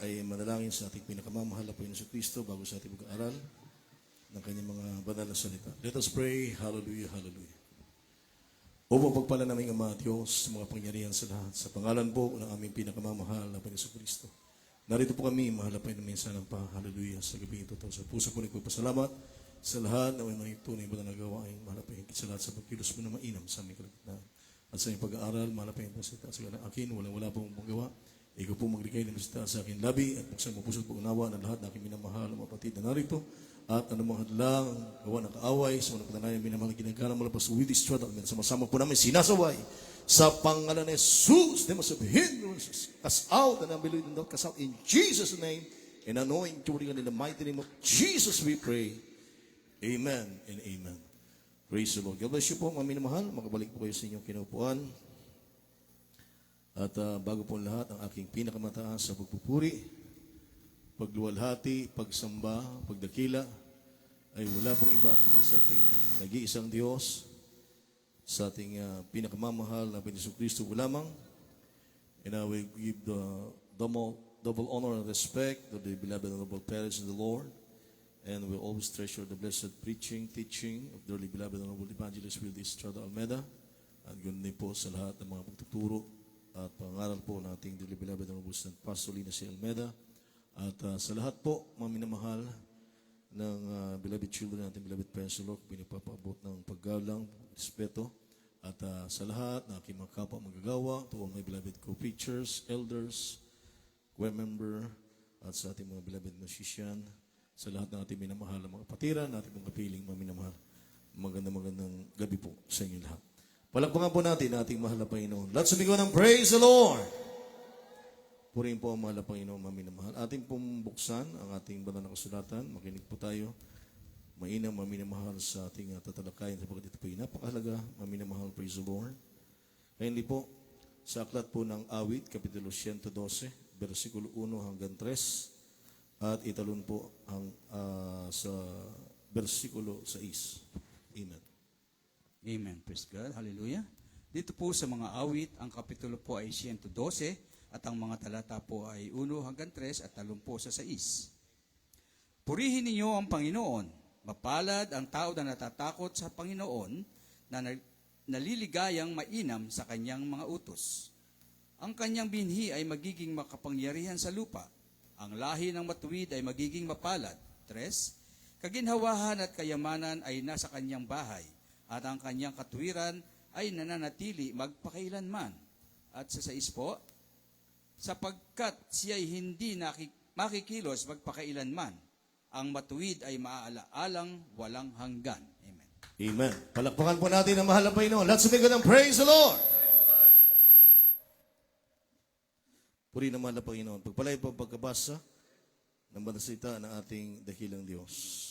ay manalangin sa ating pinakamamahal na Panginoon Kristo bago sa ating pag-aaral ng kanyang mga banal na salita. Let us pray. Hallelujah, hallelujah. O pagpala naming Ama Diyos, mga pangyarihan sa lahat, sa pangalan po ng aming pinakamamahal na Panginoon Kristo. Narito po kami, mahal na Panginoon, minsan ng pa, hallelujah, sa gabi ito. Sa puso po nagpapasalamat sa lahat na may tunay ba na nagawain, mahal na Panginoon, sa lahat sa pagkilos mo na mainam sa aming kalagitnaan. At sa aming pag-aaral, mahal na Panginoon, sa akin, wala pong magawa. Ikaw po magbigay ng bisita sa akin labi at buksan mo puso at pag-unawa ng lahat na aking minamahal ng mga kapatid na narito at anumang hadlang, gawa ng kaaway sa mga patanayan minamahal na ginagana mula pa sa with this struggle. Sama-sama po namin sinasaway sa pangalan ni Jesus. Di masabihin, cast out and unbelieve and not cast out in Jesus' name and anoint you in the mighty name of Jesus we pray. Amen and amen. Praise the Lord. God bless you po mga minamahal. Makabalik po kayo sa inyong kinaupuan. At bago po lahat, ang aking pinakamataas sa pagpupuri, pagluwalhati, pagsamba, pagdakila, ay wala pong iba kundi sa ating nag-iisang Diyos, sa ating pinakamamahal na Panginoon Kristo lamang. And I will give the double honor and respect to the beloved and noble parents in the Lord. And we'll always treasure the blessed preaching, teaching of the beloved and noble evangelist Will Estrada Almeida. At ganoon din po sa lahat ng mga pagtuturo at pangaral po nating beloved and noble Pastor Lina C. Almeida. At sa lahat po, mga minamahal ng beloved children natin, beloved parents, Lord, pinagpapaabot ng paggalang, respeto. At sa lahat na aking mga kapwa magagawa, to all my beloved co-preachers, elders, choir member, at sa ating mga beloved musician, sa lahat ng ating minamahal ng mga patiran, ating mga kapiling mga minamahal. Magandang gabi po sa inyo lahat. Palakpakan po natin ating mahal na Panginoon. Let's begin ng praise the Lord. Purihin po ang mahal na Panginoon, mga minamahal. Ating pong buksan ang ating banal na kasulatan. Makinig po tayo. Mainam, mga minamahal, sa ating tatalakayin sapagkat ito po yung napakahalaga, mga minamahal, praise the Lord. Kaya hindi po, sa aklat po ng Awit, Kapitulo 112, versikulo 1 hanggang 3, at italon po ang sa versikulo 6. Amen. Amen. Praise God. Hallelujah. Dito po sa mga awit, ang kapitulo po ay 112 at ang mga talata po ay 1 hanggang 3 at talon po sa 6. Purihin ninyo ang Panginoon. Mapalad ang tao na natatakot sa Panginoon na naliligayang mainam sa kanyang mga utos. Ang kanyang binhi ay magiging makapangyarihan sa lupa. Ang lahi ng matuwid ay magiging mapalad. 3. Kaginhawahan at kayamanan ay nasa kanyang bahay. At ang kanyang katuwiran ay nananatili magpakailanman. At sa 6 po, sapagkat siya'y hindi makikilos magpakailanman, ang matuwid ay maaalaalang walang hanggan. Amen. Amen. Palakpakan po natin ang mahal na Panginoon. Let's begin ng praise the Lord. Puri ng mahal na Panginoon. Pagpalay po ang pagkabasa ng banasita ng ating dakilang Diyos.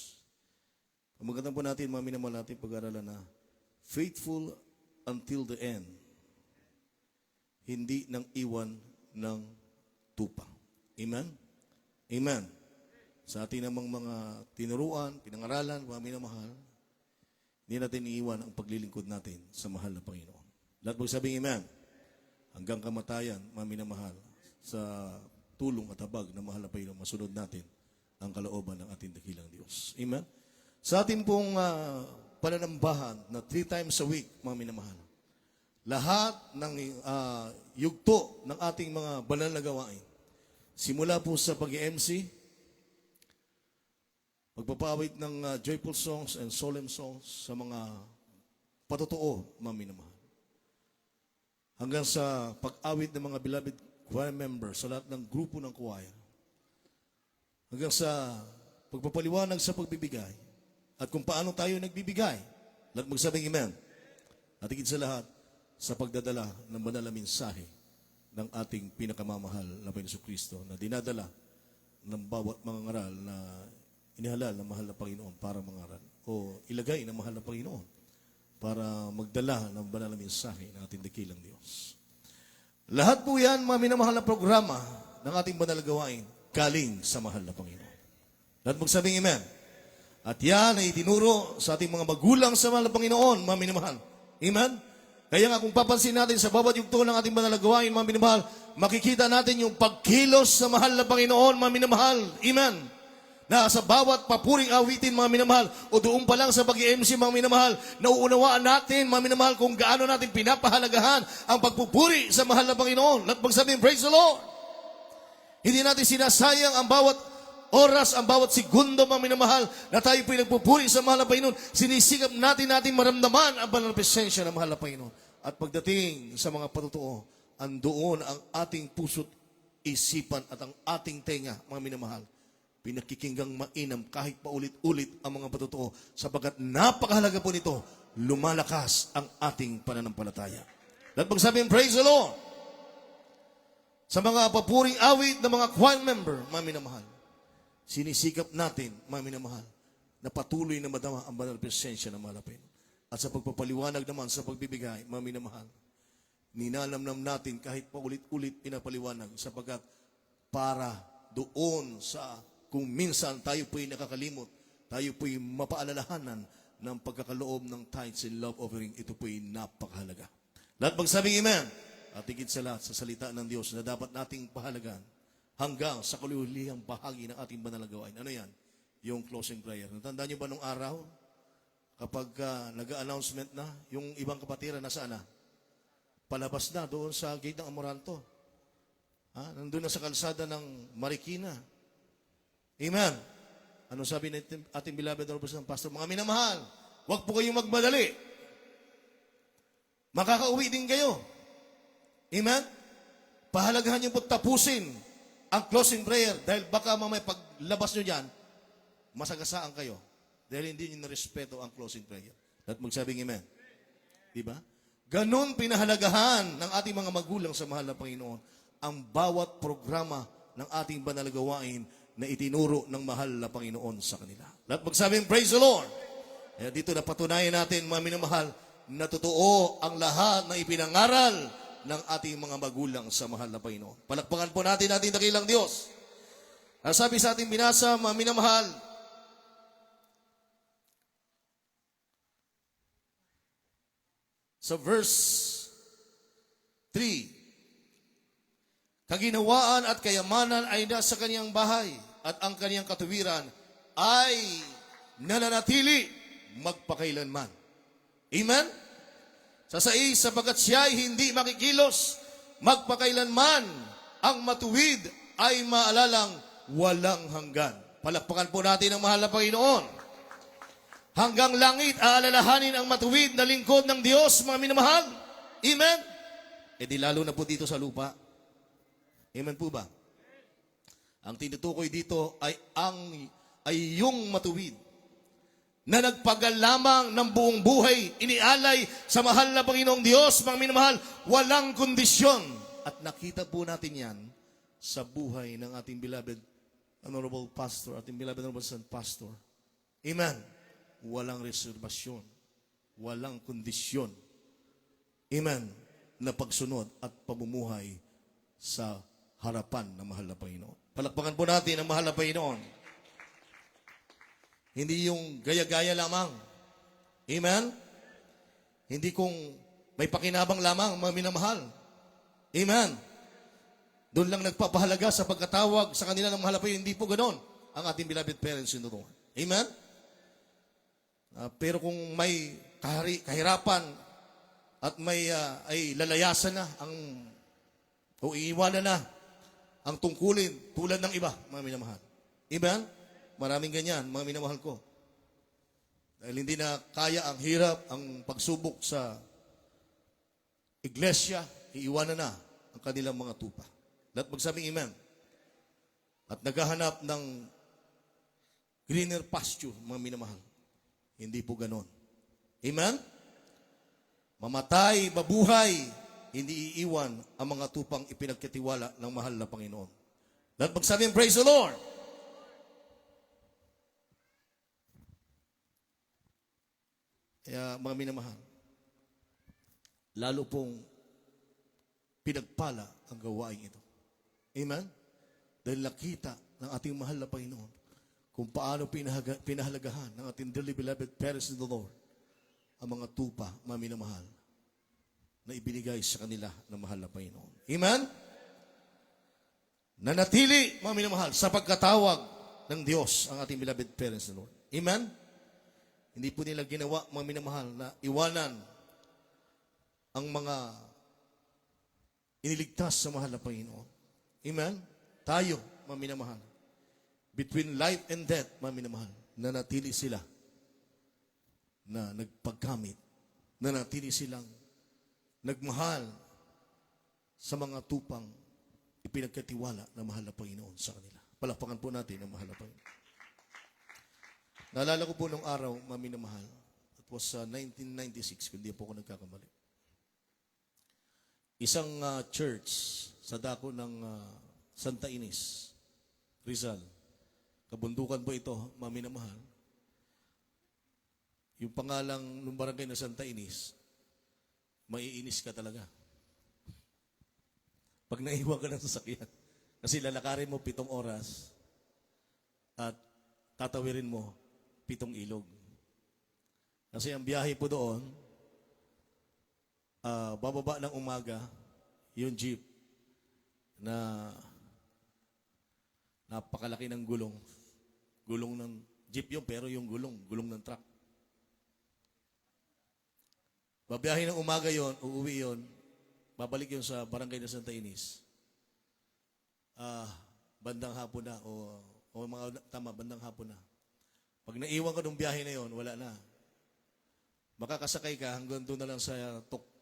Ang magandang po natin, mga minamahal natin pag-aralan na faithful until the end. Hindi nang iwan ng tupa. Amen? Amen. Sa ating namang mga tinuruan, pinangaralan, mga minamahal, hindi natin iiwan ang paglilingkod natin sa mahal na Panginoon. Lahat magsabing amen. Hanggang kamatayan, mga minamahal, sa tulong at habag ng mahal na Panginoon, masunod natin ang kalooban ng ating dakilang Diyos. Amen? Sa ating pong pananambahan na 3 times a week, mga minamahal, lahat ng yugto ng ating mga banal na gawain, simula po sa pag-MC, pagpapawit ng joyful songs and solemn songs sa mga patotoo, mga minamahal, hanggang sa pag-awit ng mga beloved choir members sa lahat ng grupo ng choir, hanggang sa pagpapaliwanag sa pagbibigay, at kung paano tayo nagbibigay. Lahat magsabing amen. At higit sa lahat, sa pagdadala ng banal na mensahe ng ating pinakamamahal na Panginoon Kristo na dinadala ng bawat mga ngaral na inihalal ng mahal na Panginoon para mangaral o ilagay ng mahal na Panginoon para magdala ng banal na mensahe ng ating dakilang Diyos. Lahat po yan, mga minamahal na programa ng ating banal na gawain, galing sa mahal na Panginoon. Lahat magsabing amen. At yan ay itinuro sa ating mga magulang sa mahal na Panginoon, mga minamahal. Amen? Kaya nga kung papansin natin sa bawat yugto ng ating banal na gawain, mga minamahal, makikita natin yung pagkilos sa mahal na Panginoon, mga minamahal. Amen. Na sa bawat papuring awitin, mga minamahal, o doon pa lang sa pag-MC, mga minamahal, nauunawaan natin, mga minamahal, kung gaano natin pinapahalagahan ang pagpupuri sa mahal na Panginoon. At magsabihin, praise the Lord. Hindi natin sinasayang ang bawat oras, ang bawat segundo, mga minamahal, na tayo pinagpupuri sa mahal na Panginoon. Sinisikap natin maramdaman ang banal na presensya ng mahal na Panginoon. At pagdating sa mga patutuo, andoon ang ating puso't isipan at ang ating tenga, mga minamahal. Pinakikinggang mainam kahit paulit-ulit ang mga patutuo, sapagkat napakahalaga po nito, lumalakas ang ating pananampalataya. At pagsabihin, praise the Lord. Sa mga papuring awit ng mga choir member, mga minamahal, sinisikap natin, mga minamahal, na patuloy na madama ang banal na presensya ng mahal na Panginoon. At sa pagpapaliwanag naman sa pagbibigay, mga minamahal, ninanamnam natin kahit paulit-ulit pinapaliwanag, sapagkat para doon sa kung minsan tayo po'y nakakalimot, tayo po'y mapaalalahanan ng pagkakaloob ng tithes and love offering, ito po'y napakahalaga. Lahat magsabing amen. At higit sa lahat, sa salita ng Diyos na dapat nating pahalagan hanggang sa kalulihang bahagi ng ating banal na gawain. Ano yan? Yung closing prayer. Natandaan niyo ba nung araw, kapag nag-announcement na, yung ibang kapatiran nasaan na? Palabas na doon sa gate ng Amoranto. Nandun na sa kalsada ng Marikina. Amen. Ano sabi ng ating beloved ng pastor? Mga minamahal, huwag po kayong magmadali. Makakauwi din kayo. Amen? Pahalagahan niyo po tapusin ang closing prayer dahil baka mamaya paglabas nyo dyan, masagasaan kayo dahil hindi nyo narespeto ang closing prayer. At magsabing amen. Diba? Ganon pinahalagahan ng ating mga magulang sa mahal na Panginoon ang bawat programa ng ating banal na gawain na itinuro ng mahal na Panginoon sa kanila. At magsabing praise the Lord. Kaya dito napatunayan natin, mga minamahal, na totoo ang lahat na ipinangaral ng ating mga magulang sa mahal na Panginoon. Palakpakan po natin ating dakilang Diyos. Ang sabi sa ating binasa, mga minamahal, sa verse 3, kaginawaan at kayamanan ay nasa kaniyang bahay at ang kaniyang katuwiran ay nananatili magpakailanman. Amen? Sa 6, sapagkat siya ay hindi makikilos, magpakailanman, ang matuwid ay maalalang walang hanggan. Palakpakan po natin ang mahal na Panginoon. Hanggang langit, aalalahanin ang matuwid na lingkod ng Diyos, mga minamahal. Amen? E di lalo na po dito sa lupa. Amen po ba? Ang tinutukoy dito ay yung matuwid na nagpagal lamang ng buong buhay, inialay sa mahal na Panginoong Diyos, mga minamahal, walang kondisyon. At nakita po natin yan sa buhay ng ating beloved Honorable Pastor, ating beloved Honorable Son Pastor. Amen. Walang reservasyon, walang kondisyon. Amen. Na pagsunod at pamumuhay sa harapan ng mahal na Panginoon. Palakpakan po natin ang mahal na Panginoon. Hindi yung gaya-gaya lamang. Amen? Hindi kung may pakinabang lamang, mga minamahal. Amen? Doon lang nagpapahalaga sa pagkatawag sa kanila ng mahal na Panginoon. Hindi po ganon ang ating beloved parents in the Lord. Amen? Pero kung may kahirapan at may ay lalayasan na o iiwanan na ang tungkulin tulad ng iba, mga minamahal. Amen? Maraming ganyan, mga minamahal ko. Dahil hindi na kaya ang hirap, ang pagsubok sa iglesia, iiwanan na ang kanilang mga tupa. Lahat magsabing amen. At naghahanap ng greener pasture, mga minamahal. Hindi po ganon. Amen? Mamatay, mabuhay, hindi iiwan ang mga tupang ipinagkatiwala ng mahal na Panginoon. Lahat magsabing praise the Lord. Kaya mga minamahal, lalo pong pinagpala ang gawain ito. Amen? Dahil nakita ng ating mahal na Panginoon kung paano pinahalagahan ng ating dearly beloved parents in the Lord ang mga tupa, mga minamahal, na ibinigay sa kanila ng mahal na Panginoon. Amen? Nanatili, mga minamahal, sa pagkatawag ng Diyos ang ating beloved parents na Lord. Amen? Hindi po nila ginawa, mga minamahal, na iwanan ang mga iniligtas sa mahal na Panginoon. Amen? Tayo, mga minamahal, between life and death, mga minamahal, nanatili sila na nagpagkamit, nanatili silang nagmahal sa mga tupang ipinagkatiwala ng mahal na Panginoon sa kanila. Palakpakan po natin ang mahal na Panginoon. Naalala ko po nung araw, mami na mahal. It was 1996, kung di po ako nagkakamali. Isang church sa dako ng Santa Ines, Rizal. Kabundukan po ito, mami na mahal. Yung pangalang ng barangay na Santa Ines, maiinis ka talaga. Pag naiwan ka ng sasakyan, kasi lalakarin mo 7 oras at tatawirin mo 7 ilog. Kasi ang biyahe po doon, bababa ng umaga, yung jeep na napakalaki ng gulong. Gulong ng jeep yun, pero yung gulong ng truck. Babiyahe ng umaga yon, uuwi yon, babalik yun sa barangay na Santa Ines. Bandang hapon na o bandang hapon na. Pag naiwan ka ng biyahe na yon, wala na. Makakasakay ka hanggang doon na lang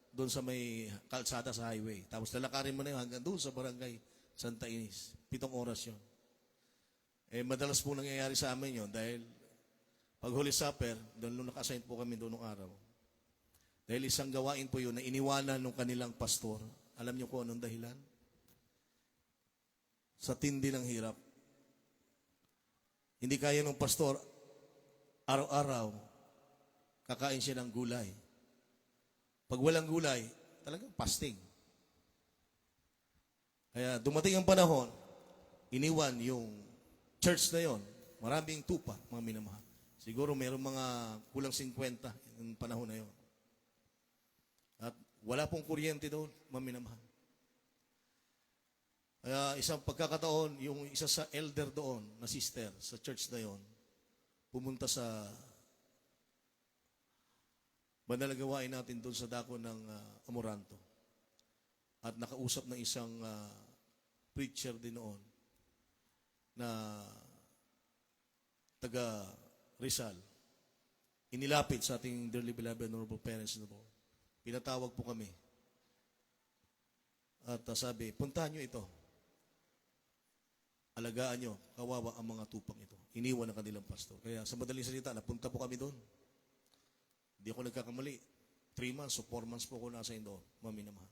doon sa may kalsada sa highway. Tapos lalakarin mo na yun hanggang doon sa barangay Santa Ines. 7 oras yon. Madalas po nangyayari sa amin yon dahil pag Holy Supper, doon naka-assign po kami doon ng araw. Dahil isang gawain po yun na iniwanan ng kanilang pastor. Alam niyo kung anong dahilan? Sa tindi ng hirap. Hindi kaya ng pastor, araw-araw, kakain siya ng gulay. Pag walang gulay, talagang fasting. Kaya dumating ang panahon, iniwan yung church na yon. Maraming tupa, mga minamahal. Siguro mayroong mga kulang 50 yung panahon na yon. At wala pong kuryente doon, maminamahal. Kaya isang pagkakataon, yung isa sa elder doon, na sister, sa church na yon, pumunta sa banal na gawain natin doon sa dako ng Amoranto. At nakausap ng isang preacher din noon na taga Rizal. Inilapit sa ating dearly beloved honorable parents na po. Pinatawag po kami. At sabi, puntahan nyo ito. Alagaan nyo, kawawa ang mga tupang ito. Iniwan ng kanilang pastor. Kaya sa madaling salita, napunta po kami doon. Hindi ako nagkakamali. 3 months o 4 months po ako nasa doon. Maminamahal.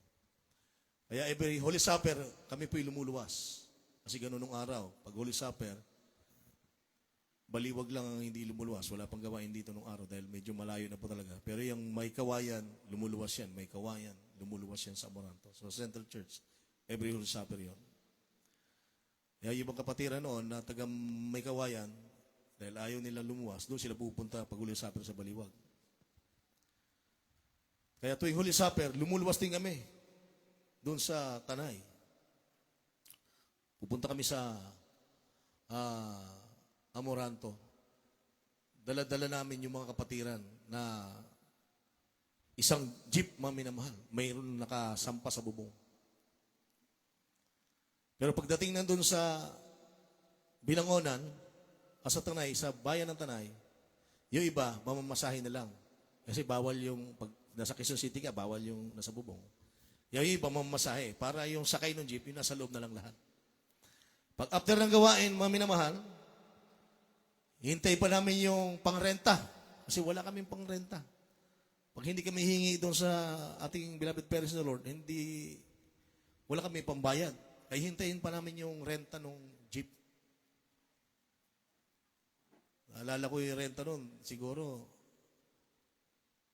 Kaya every Holy Supper, kami po'y lumuluwas. Kasi ganun nung araw. Pag Holy Supper, baliwag lang ang hindi lumuluwas. Wala pang gawain dito nung araw dahil medyo malayo na po talaga. Pero yung may kawayan, lumuluwas yan. May kawayan, lumuluwas yan sa Amoranto. So Central Church, every Holy Supper yun. Kaya yung mga kapatiran noon na taga may kawayan, dahil ayaw nila lumuwas, doon sila pupunta pag Holy Supper sa baliwag. Kaya tuwing Holy Supper, lumuluwas din kami doon sa Tanay. Pupunta kami sa Amoranto. Dala-dala namin yung mga kapatiran na isang jeep, maminamahal. Mayroon nakasampa sa bubong. Pero pagdating nandun sa Binangonan, sa Tanay, sa bayan ng Tanay, yung iba, mamamasahin na lang. Kasi bawal yung, pag nasa Quezon City ka, bawal yung nasa bubong. Yung iba, mamamasahe. Para yung sakay ng jeep, yung nasa loob na lang lahat. Pag after ng gawain, maminamahal, hintay pa namin yung pangrenta. Kasi wala kaming pangrenta. Pag hindi kami hingi doon sa ating beloved parents na Lord, wala kami pambayad. Ay hintayin pa namin yung renta ng jeep. Naalala ko yung renta noon, siguro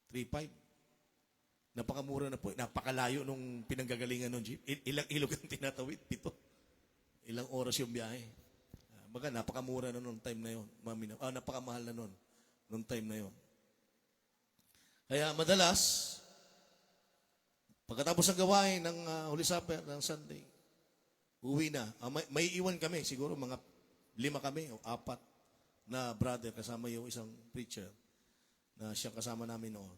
3,500. Napakamura na po. Napakalayo nung pinanggagalingan ng jeep. Ilang ilog ang tinatawid? 7. Ilang oras yung biyahe. Baga, napakamura na noong time na yun. Napakamahal na noon. Noong time na yun. Kaya madalas, Pagkatapos ng gawain ng Holy Supper ng Sunday, uwi na. May iwan kami, siguro mga 5 kami o 4 na brother kasama yung isang preacher na siya kasama namin noon.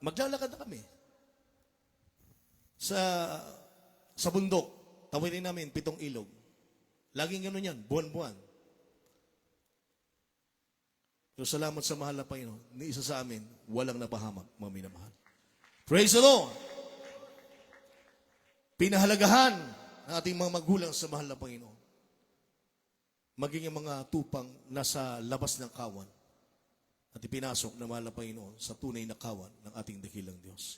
Maglalakad na kami sa bundok. Tawirin namin 7 ilog. Laging gano'n yan, buwan-buwan. Pero salamat sa mahal na Panginoon, ni isa sa amin, walang napahamak, mga minamahal. Praise the Lord! Pinahalagahan ng ating mga magulang sa mahal na Panginoon. Maging ang mga tupang nasa labas ng kawan at ipinasok ng mahal na Panginoon sa tunay na kawan ng ating dakilang Diyos.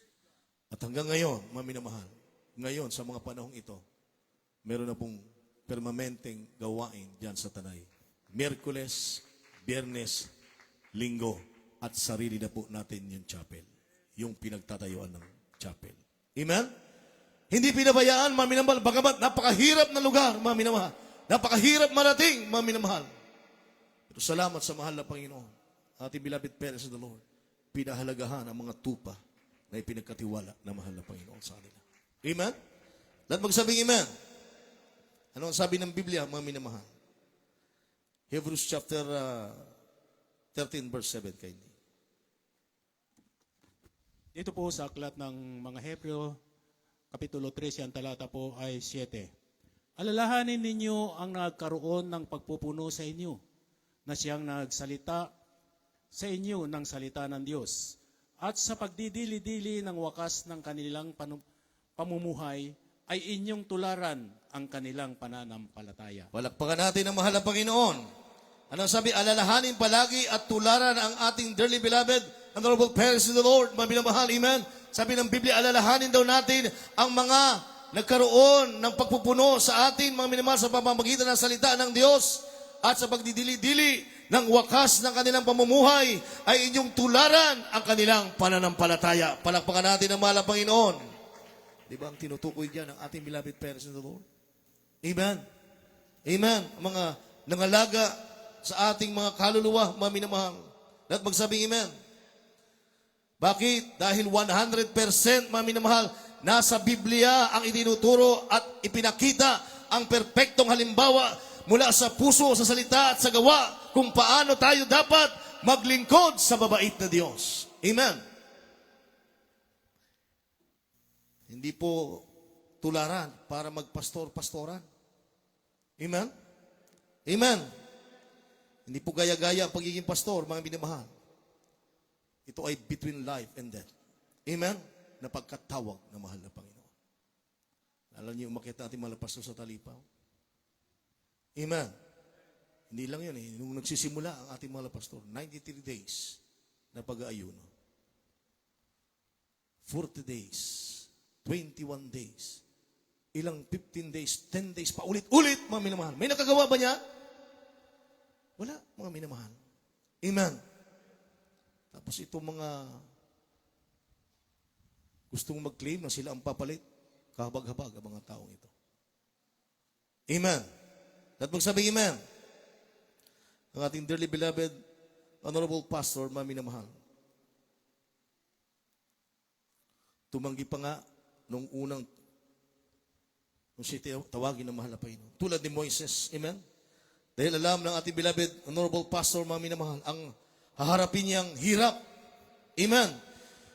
At hanggang ngayon, mga minamahal, ngayon sa mga panahong ito, meron na pong permanenteng gawain diyan sa Tanay. Miyerkules, Biyernes, Linggo, at sarili na po natin yung chapel. Yung pinagtatayuan ng chapel. Amen? Hindi pinabayaan, mga minamahal, bagamat napakahirap na lugar, mga minamahal. Napakahirap marating, mga minamahal. Pero salamat sa mahal na Panginoon, ating beloved parents of the Lord, pinahalagahan ang mga tupa na ipinagkatiwala na mahal na Panginoon sa kanila. Amen? Lahat magsabing amen. Ano ang sabi ng Biblia, mga minamahal? Hebrews chapter 13 verse 7 kayo. Dito po sa aklat ng mga Hebreo, Kapitulo 13, ang talata po ay 7. Alalahanin ninyo ang nagkaroon ng pagpupuno sa inyo, na siyang nagsalita sa inyo ng salita ng Diyos, at sa pagdidili-dili ng wakas ng kanilang pamumuhay, ay inyong tularan ang kanilang pananampalataya. Palakpakan natin ang mahal na Panginoon. Ano sabi? Alalahanin palagi at tularan ang ating dearly beloved, honorable parents in the Lord, mga minamahal, amen. Sabi ng Biblia, alalahanin daw natin ang mga nagkaroon ng pagpupuno sa atin, mga minamahal, sa pamamagitan ng salita ng Diyos at sa pagdidili-dili ng wakas ng kanilang pamumuhay, ay inyong tularan ang kanilang pananampalataya. Palakpakan natin ang mahal na Panginoon. Di ba ang tinutukoy diyan ng ating beloved parents in the Lord? Amen. Amen. Mga nangalaga sa ating mga kaluluwa, mga minamahal. Lahat magsabing amen. Bakit? Dahil 100%, mga minamahal, nasa Biblia ang itinuturo at ipinakita ang perpektong halimbawa mula sa puso, sa salita at sa gawa kung paano tayo dapat maglingkod sa mabait na Diyos. Amen. Hindi po tularan para magpastor-pastoran. Amen? Amen. Hindi po gaya-gaya ang pagiging pastor, mga minamahal. Ito ay between life and death. Amen? Na pagkatawag na mahal na Panginoon. Alam niyo, umakit natin mga pastor sa talipaw. Amen. Hindi lang yun eh. Nung nagsisimula ang ating mga pastor, 93 days na pag-aayuno. 40 days, 21 days, ilang 15 days, 10 days, paulit-ulit, mga minamahal. May nakagawa ba niya? Wala, mga minamahal. Amen. Tapos itong mga gustong mag-claim na sila ang papalit, kahabag-habag ang mga taong ito. Amen. At magsabi amen. Ang ating dearly beloved, honorable pastor, mga minamahal. Tumanggi pa nga nung siya tawagin ng mahal na Panginoon. Tulad ni Moises. Amen? Dahil alam ng ating beloved, honorable pastor, mga minamahal, ang haharapin niyang hirap. Amen?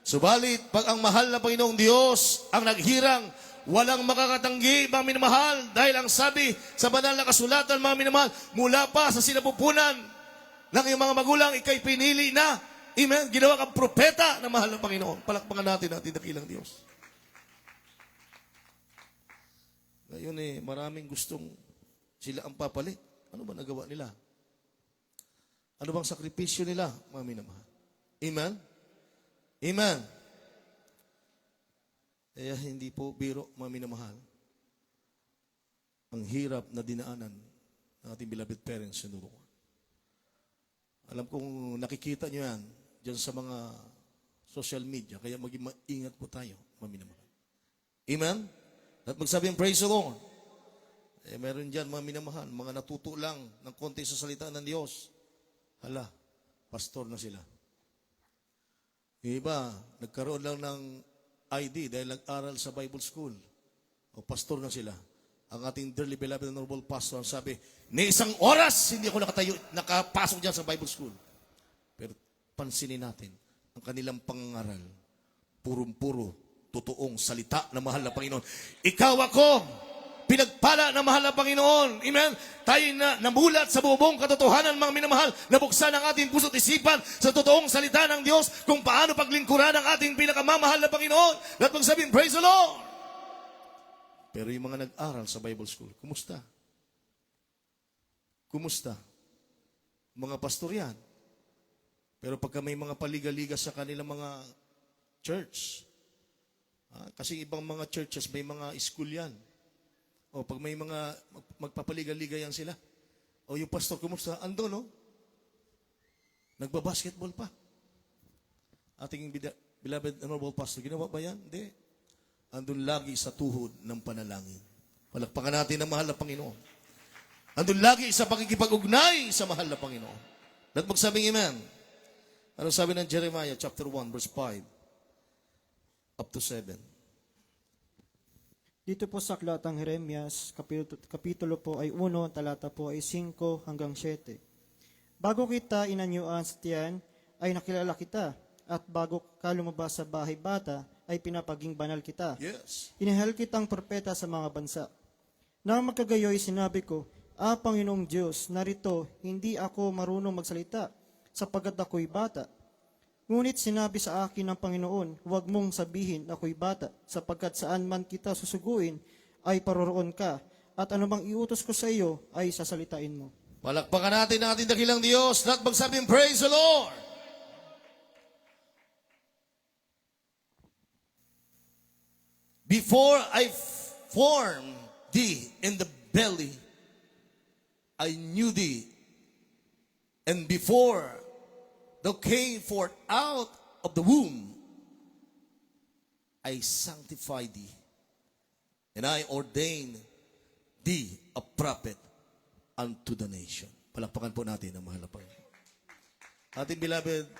Subalit, pag ang mahal na Panginoong Diyos ang naghirang, walang makakatanggi, mga minamahal, dahil ang sabi sa banal na kasulatan, mga minamahal, mula pa sa sinapupunan ng iyong mga magulang, ikay pinili na. Amen? Ginawa kang propeta ng mahal na Panginoon. Palakpakan natin ang ating dakilang Diyos. Ngayon maraming gustong sila ang papalit. Ano ba nagawa nila? Ano bang sakripisyo nila, mga minamahal? Amen? Amen. Kaya hindi po biro, mga minamahal, ang hirap na dinaanan ng ating beloved parents sa Nuruan. Alam kong nakikita nyo yan dyan sa mga social media, kaya maging maingat po tayo, mga minamahal. Amen? At magsabi ang praise the Lord. Meron dyan, mga minamahal, mga natuto lang ng konti sa salita ng Diyos. Hala, pastor na sila. Yung iba, nagkaroon lang ng ID dahil nag-aral sa Bible School. O pastor na sila. Ang ating dearly beloved and honorable pastor ang sabi, ni isang oras hindi ako nakapasok dyan sa Bible School. Pero pansinin natin, ang kanilang pangangaral, purong-puro, totoong salita ng mahal na Panginoon. Ikaw ako, pinagpala ng mahal na Panginoon. Amen? Tayo na namulat sa buong katotohanan, mga minamahal, nabuksan ang ating puso't isipan sa totoong salita ng Diyos kung paano paglingkuran ang ating pinakamamahal na Panginoon. At magsabihin, praise the Lord! Pero yung mga nag-aral sa Bible School, kumusta? Kumusta? Mga pastor yan. Pero pagka may mga paliga-liga sa kanilang mga church, kasi ibang mga churches, may mga school yan. O pag may mga magpapaliga-liga yan sila. O yung pastor, kumusta? Ando, no? Nagbabasketball pa. Ating beloved honorable pastor, ginawa ba yan? Hindi. Andun lagi sa tuhod ng panalangin. Palakpakan natin ang mahal na Panginoon. Andun lagi sa pakikipag-ugnay sa mahal na Panginoon. At magsabing amen. Ano sabi ng Jeremiah chapter 1 verse 5 up to 7? Dito po sa aklatang Jeremias, kapitulo po ay 1, talata po ay 5 hanggang 7. Bago kita inanyuan sa tiyan, ay nakilala kita, at bago ka lumabas sa bahay bata, ay pinapaging banal kita. Yes. Inihal kitang propeta sa mga bansa. Nang magkagayoy, sinabi ko, Panginoong Diyos, narito, hindi ako marunong magsalita, sapagkat ako'y bata. Ngunit sinabi sa akin ng Panginoon, huwag mong sabihin ako'y bata, sapagkat saan man kita susuguin, ay paroroon ka, at anumang iutos ko sa iyo, ay sasalitain mo. Palakpakan natin ang ating dakilang Diyos. At magsabing, praise the Lord! Before I formed thee in the belly, I knew thee. And before thou came forth out of the womb, I sanctified thee. And I ordained thee a prophet unto the nation. Palakpakan po natin ang mahal na Panginoon. Ating beloved,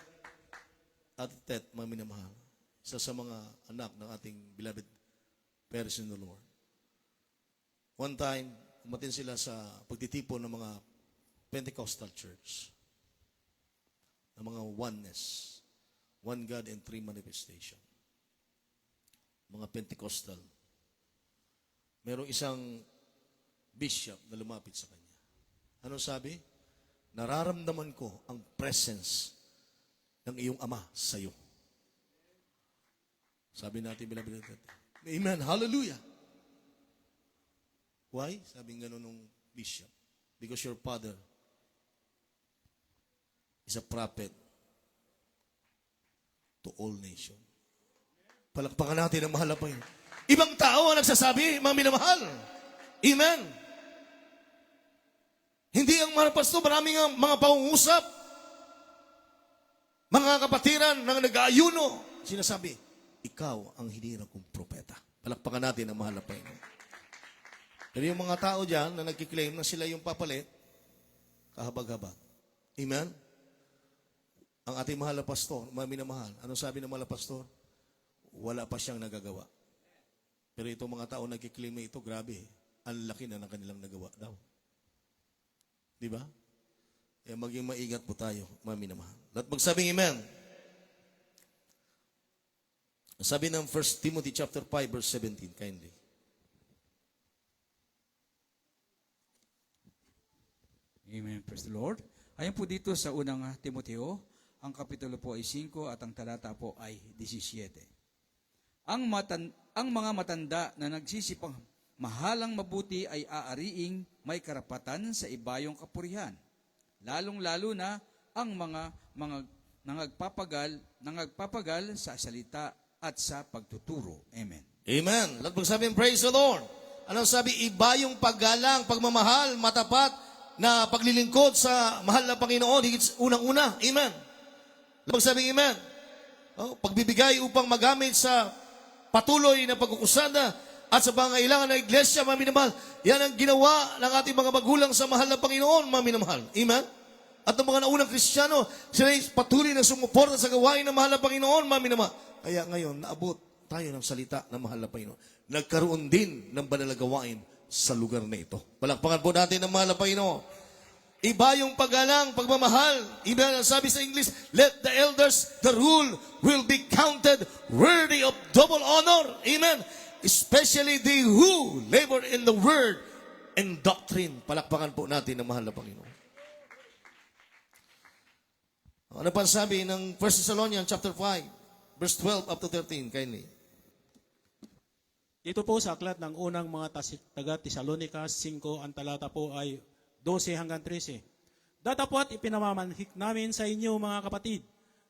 ating Tet, mga minamahal, isa sa mga anak ng ating beloved parents in the Lord. One time, umatin sila sa pagtitipon ng mga Pentecostal church. Ng mga oneness. One God and three manifestation. Mga Pentecostal. Merong isang bishop na lumapit sa kanya. Ano sabi? Nararamdaman ko ang presence ng iyong ama sa iyo. Sabi natin, beloved, amen, hallelujah. Why? Sabi nga nung bishop. Because your father is a prophet to all nations. Palakpakan natin ang mahal na Panginoon. Ibang tao ang nagsasabi, mga minamahal. Amen. Hindi ang mga pastor, maraming mga pangungusap. Mga kapatiran ng nag-aayuno. Sinasabi, ikaw ang hinirang kong propeta. Palakpakan natin ang mahal na Panginoon. Pero yung mga tao dyan na nagkiklaim na sila yung papalit, kahabag-habag. Amen? Ang ating mahal na pastor, mga minamahal, anong sabi ng mahal na pastor? Wala pa siyang nagagawa. Pero itong mga tao nagkiklaim na ito, grabe, ang laki na ng kanilang nagawa daw. Di ba? Kaya maging maingat po tayo, mga minamahal. At magsabing amen. Sabi ng 1 Timothy chapter 5 verse 17, kindly. Amen. Praise the Lord. Ayon po dito sa unang Timoteo, ang kapitulo po ay 5 at ang talata po ay 17. Ang mga matanda na nagsisipang mahalang mabuti ay aariing may karapatan sa ibayong kapurihan. Lalong-lalo na ang mga nangagpapagal sa salita at sa pagtuturo. Amen. Amen. Let mo sabihin, praise the Lord. Anong sabi? Iba yung paggalang, pagmamahal, matapat na paglilingkod sa mahal na Panginoon, higit unang-una. Amen. Let mo sabihin, amen. Pagbibigay upang magamit sa patuloy na pagkukusada at sa pangailangan ng iglesia, mga minamahal. Yan ang ginawa ng ating mga magulang sa mahal na Panginoon, mga minamahal. Amen. At ang mga naunang Kristiyano, sila ay patuloy na sumuporta sa gawain ng mahal na Panginoon, mami naman. Kaya ngayon, naabot tayo ng salita ng mahal na Panginoon. Nagkaroon din ng banal na gawain sa lugar na ito. Palakpakan po natin ng mahal na Panginoon. Iba yung paggalang, pagmamahal. Iba ang sabi sa English, let the elders, the rule will be counted worthy of double honor. Amen. Especially they who labor in the word and doctrine. Palakpakan po natin ng mahal na Panginoon. Ano pa sabi ng 1 Thessalonians chapter 5, verse 12 up to 13, kindly. Dito po sa aklat ng unang mga taga Tesalonica 5, ang talata po ay 12 hanggang 13. Datapwat ipinamamanhik namin sa inyo mga kapatid,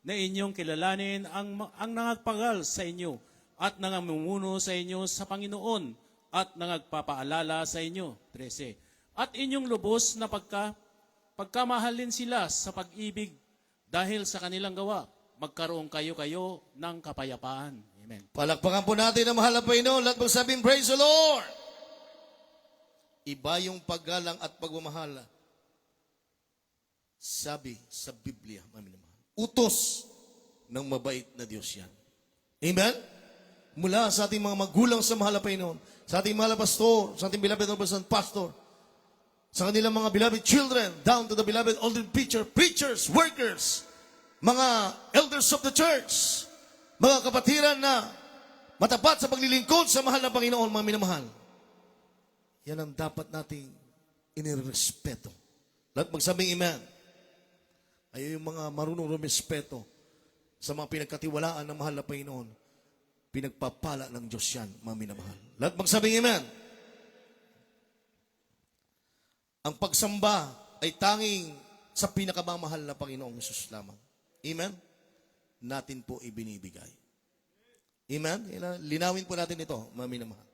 na inyong kilalanin ang nangagpagal sa inyo at nangamumuno sa inyo sa Panginoon at nangagpapaalala sa inyo. 13. At inyong lubos na pagkamahalin sila sa pag-ibig dahil sa kanilang gawa, magkaroon kayo ng kapayapaan. Amen. Palakpakan po natin ang mahal na Panginoon. Lahat magsabing, praise the Lord! Iba yung paggalang at pagmamahal. Sabi sa Biblia, utos ng mabait na Diyos yan. Amen? Mula sa ating mga magulang sa mahal na Panginoon, sa ating mahal na pastor, sa ating beloved na pastor, sa kanilang mga beloved children, down to the beloved older preachers, workers, mga elders of the church, mga kapatiran na matapat sa paglilingkod sa mahal na Panginoon, mga minamahal. Yan ang dapat nating inirespeto. Lahat magsabing amen. Ay yung mga marunong rumespeto sa mga pinagkatiwalaan ng mahal na Panginoon, pinagpapala ng Diyos yan, mga minamahal. Lahat magsabing amen. Ang pagsamba ay tanging sa pinakamamahal na Panginoong Hesus lamang. Amen? Natin po ibinibigay. Amen? Linawin po natin ito, mga minamahal.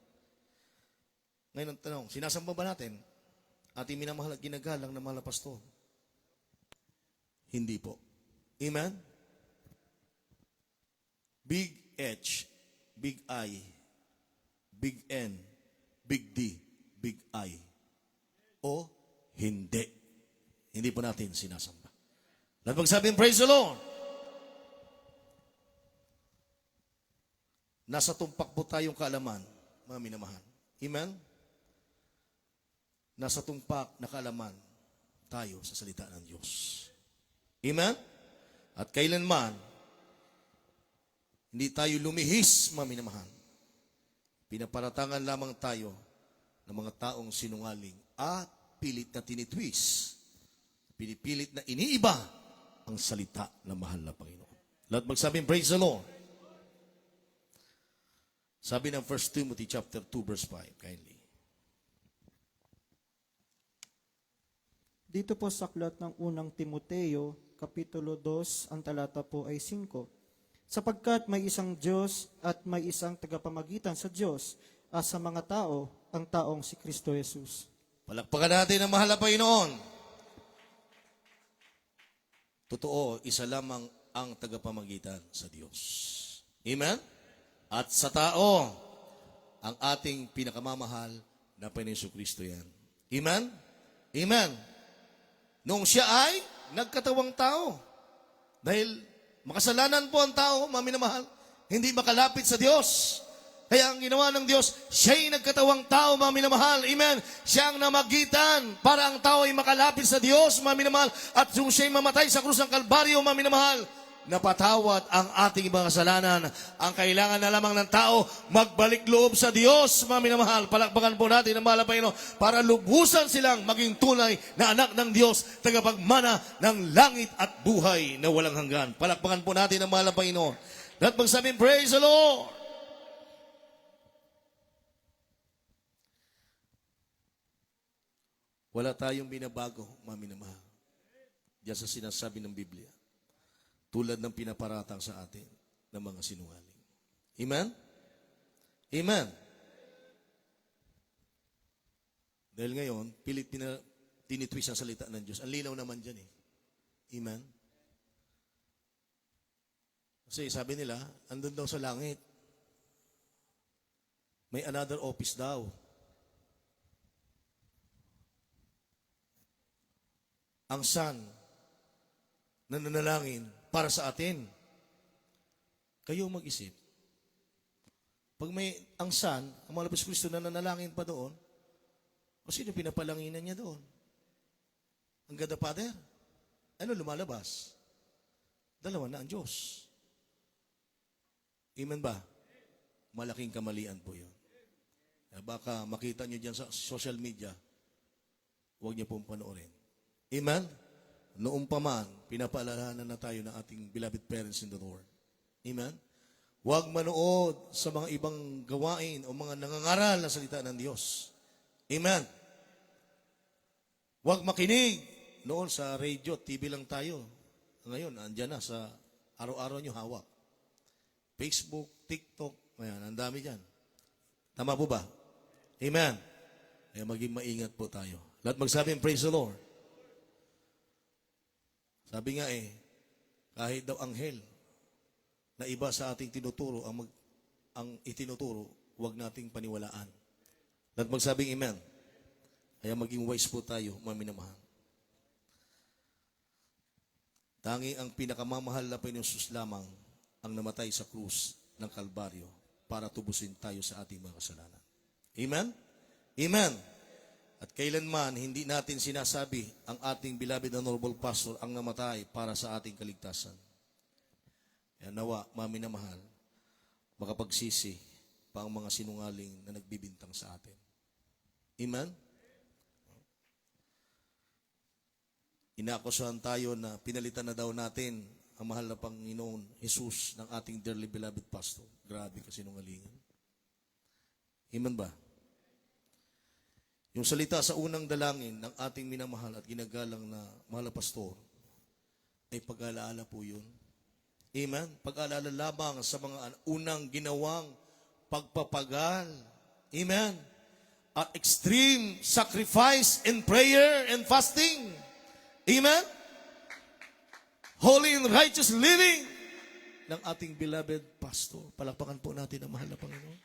Ngayon ang tanong, sinasamba ba natin ating minamahal at ginagalang na mahal na pastor? Hindi po. Amen? Big H, Big I, Big N, Big D, Big I. O hindi. Hindi po natin sinasamba. Lahat magsabing, praise the Lord. Nasa tumpak po tayong kaalaman, mga minamahal. Amen? Nasa tumpak na kaalaman tayo sa salita ng Diyos. Amen? At kailanman, hindi tayo lumihis, mga minamahal. Pinaparatangan lamang tayo ng mga taong sinungaling at pilit na tinitwis, pinipilit na iniiba ang salita ng mahal na Panginoon. Lahat magsabing, praise the Lord. Sabi ng 1 Timothy chapter 2 verse 5, kindly. Dito po sa aklat ng unang Timoteo, kapitulo 2, ang talata po ay 5. Sapagkat may isang Diyos at may isang tagapamagitan sa Diyos at sa mga tao, ang taong si Kristo Jesus. Palakpakan natin ang mahal na Panginoon. Totoo, isa lamang ang tagapamagitan sa Diyos. Amen? At sa tao, ang ating pinakamamahal na Panginoon Kristo yan. Amen? Amen? Nung siya ay nagkatawang tao, dahil makasalanan po ang tao, maminamahal, hindi makalapit sa Diyos. Kaya ang ginawa ng Diyos, siya'y nagkatawang tao, mga minamahal. Amen. Siya ang namagitan para ang tao ay makalapit sa Diyos, mga minamahal. At kung siya'y mamatay sa krus ng Kalbaryo, mga minamahal, napatawad ang ating mga kasalanan. Ang kailangan na lamang ng tao, magbalik loob sa Diyos, mga minamahal. Palakpakan po natin ang mahal na Panginoon para lubusan silang maging tunay na anak ng Diyos, tagapagmana ng langit at buhay na walang hanggan. Palakpakan po natin ang mahal na Panginoon. Lahat magsabing, praise the Lord! Wala tayong binabago, mga minamahal. Diyan sa sinasabi ng Biblia. Tulad ng pinaparatang sa atin ng mga sinungaling. Amen? Amen? Dahil ngayon, pilit tinitwist ang salita ng Diyos. Ang linaw naman dyan eh. Amen? Kasi sabi nila, andun daw sa langit. May another office daw. Ang sun nananalangin para sa atin. Kayo mag-isip. Pag may ang Son, ang mga labas Kristo nananalangin pa doon, o sino pinapalanginan niya doon? Ang God the Father? Ano lumalabas? Dalawa na ang Diyos. Amen ba? Malaking kamalian po yun. Baka makita niyo dyan sa social media, huwag niyo pong panoorin. Amen? Noong pa man, pinapaalalahanan na tayo ng ating beloved parents in the Lord. Amen? Huwag manood sa mga ibang gawain o mga nangangaral na salita ng Diyos. Amen? Huwag makinig. Noon sa radio, TV lang tayo. Ngayon, andyan na sa araw-araw nyo hawak. Facebook, TikTok, ayan, ang dami dyan. Tama po ba? Amen? Kaya maging maingat po tayo. Lahat magsabing, praise the Lord. Sabi nga kahit daw anghel na iba sa ating tinuturo, ang itinuturo, huwag nating paniwalaan. Lahat magsabing amen. Kaya maging wise po tayo, mga minamahal. Tanging ang pinakamamahal na Panginoon lamang ang namatay sa krus ng Kalbaryo para tubusin tayo sa ating mga kasalanan. Amen? Amen. At kailanman hindi natin sinasabi ang ating beloved honorable pastor ang namatay para sa ating kaligtasan. Kaya nawa, mami na mahal, makapagsisi pa ang mga sinungaling na nagbibintang sa atin. Amen? Inaakusahan tayo na pinalitan na daw natin ang mahal na Panginoon Jesus ng ating dearly beloved pastor. Grabe kasi sinungalingan. Amen ba? Yung salita sa unang dalangin ng ating minamahal at ginagalang na mahal na pastor ay pag-alaala po yun. Amen? Pag-alaala lamang sa mga unang ginawang pagpapagal. Amen? At extreme sacrifice and prayer and fasting. Amen? Holy and righteous living ng ating beloved pastor. Palakpakan po natin ang mahal na Panginoon.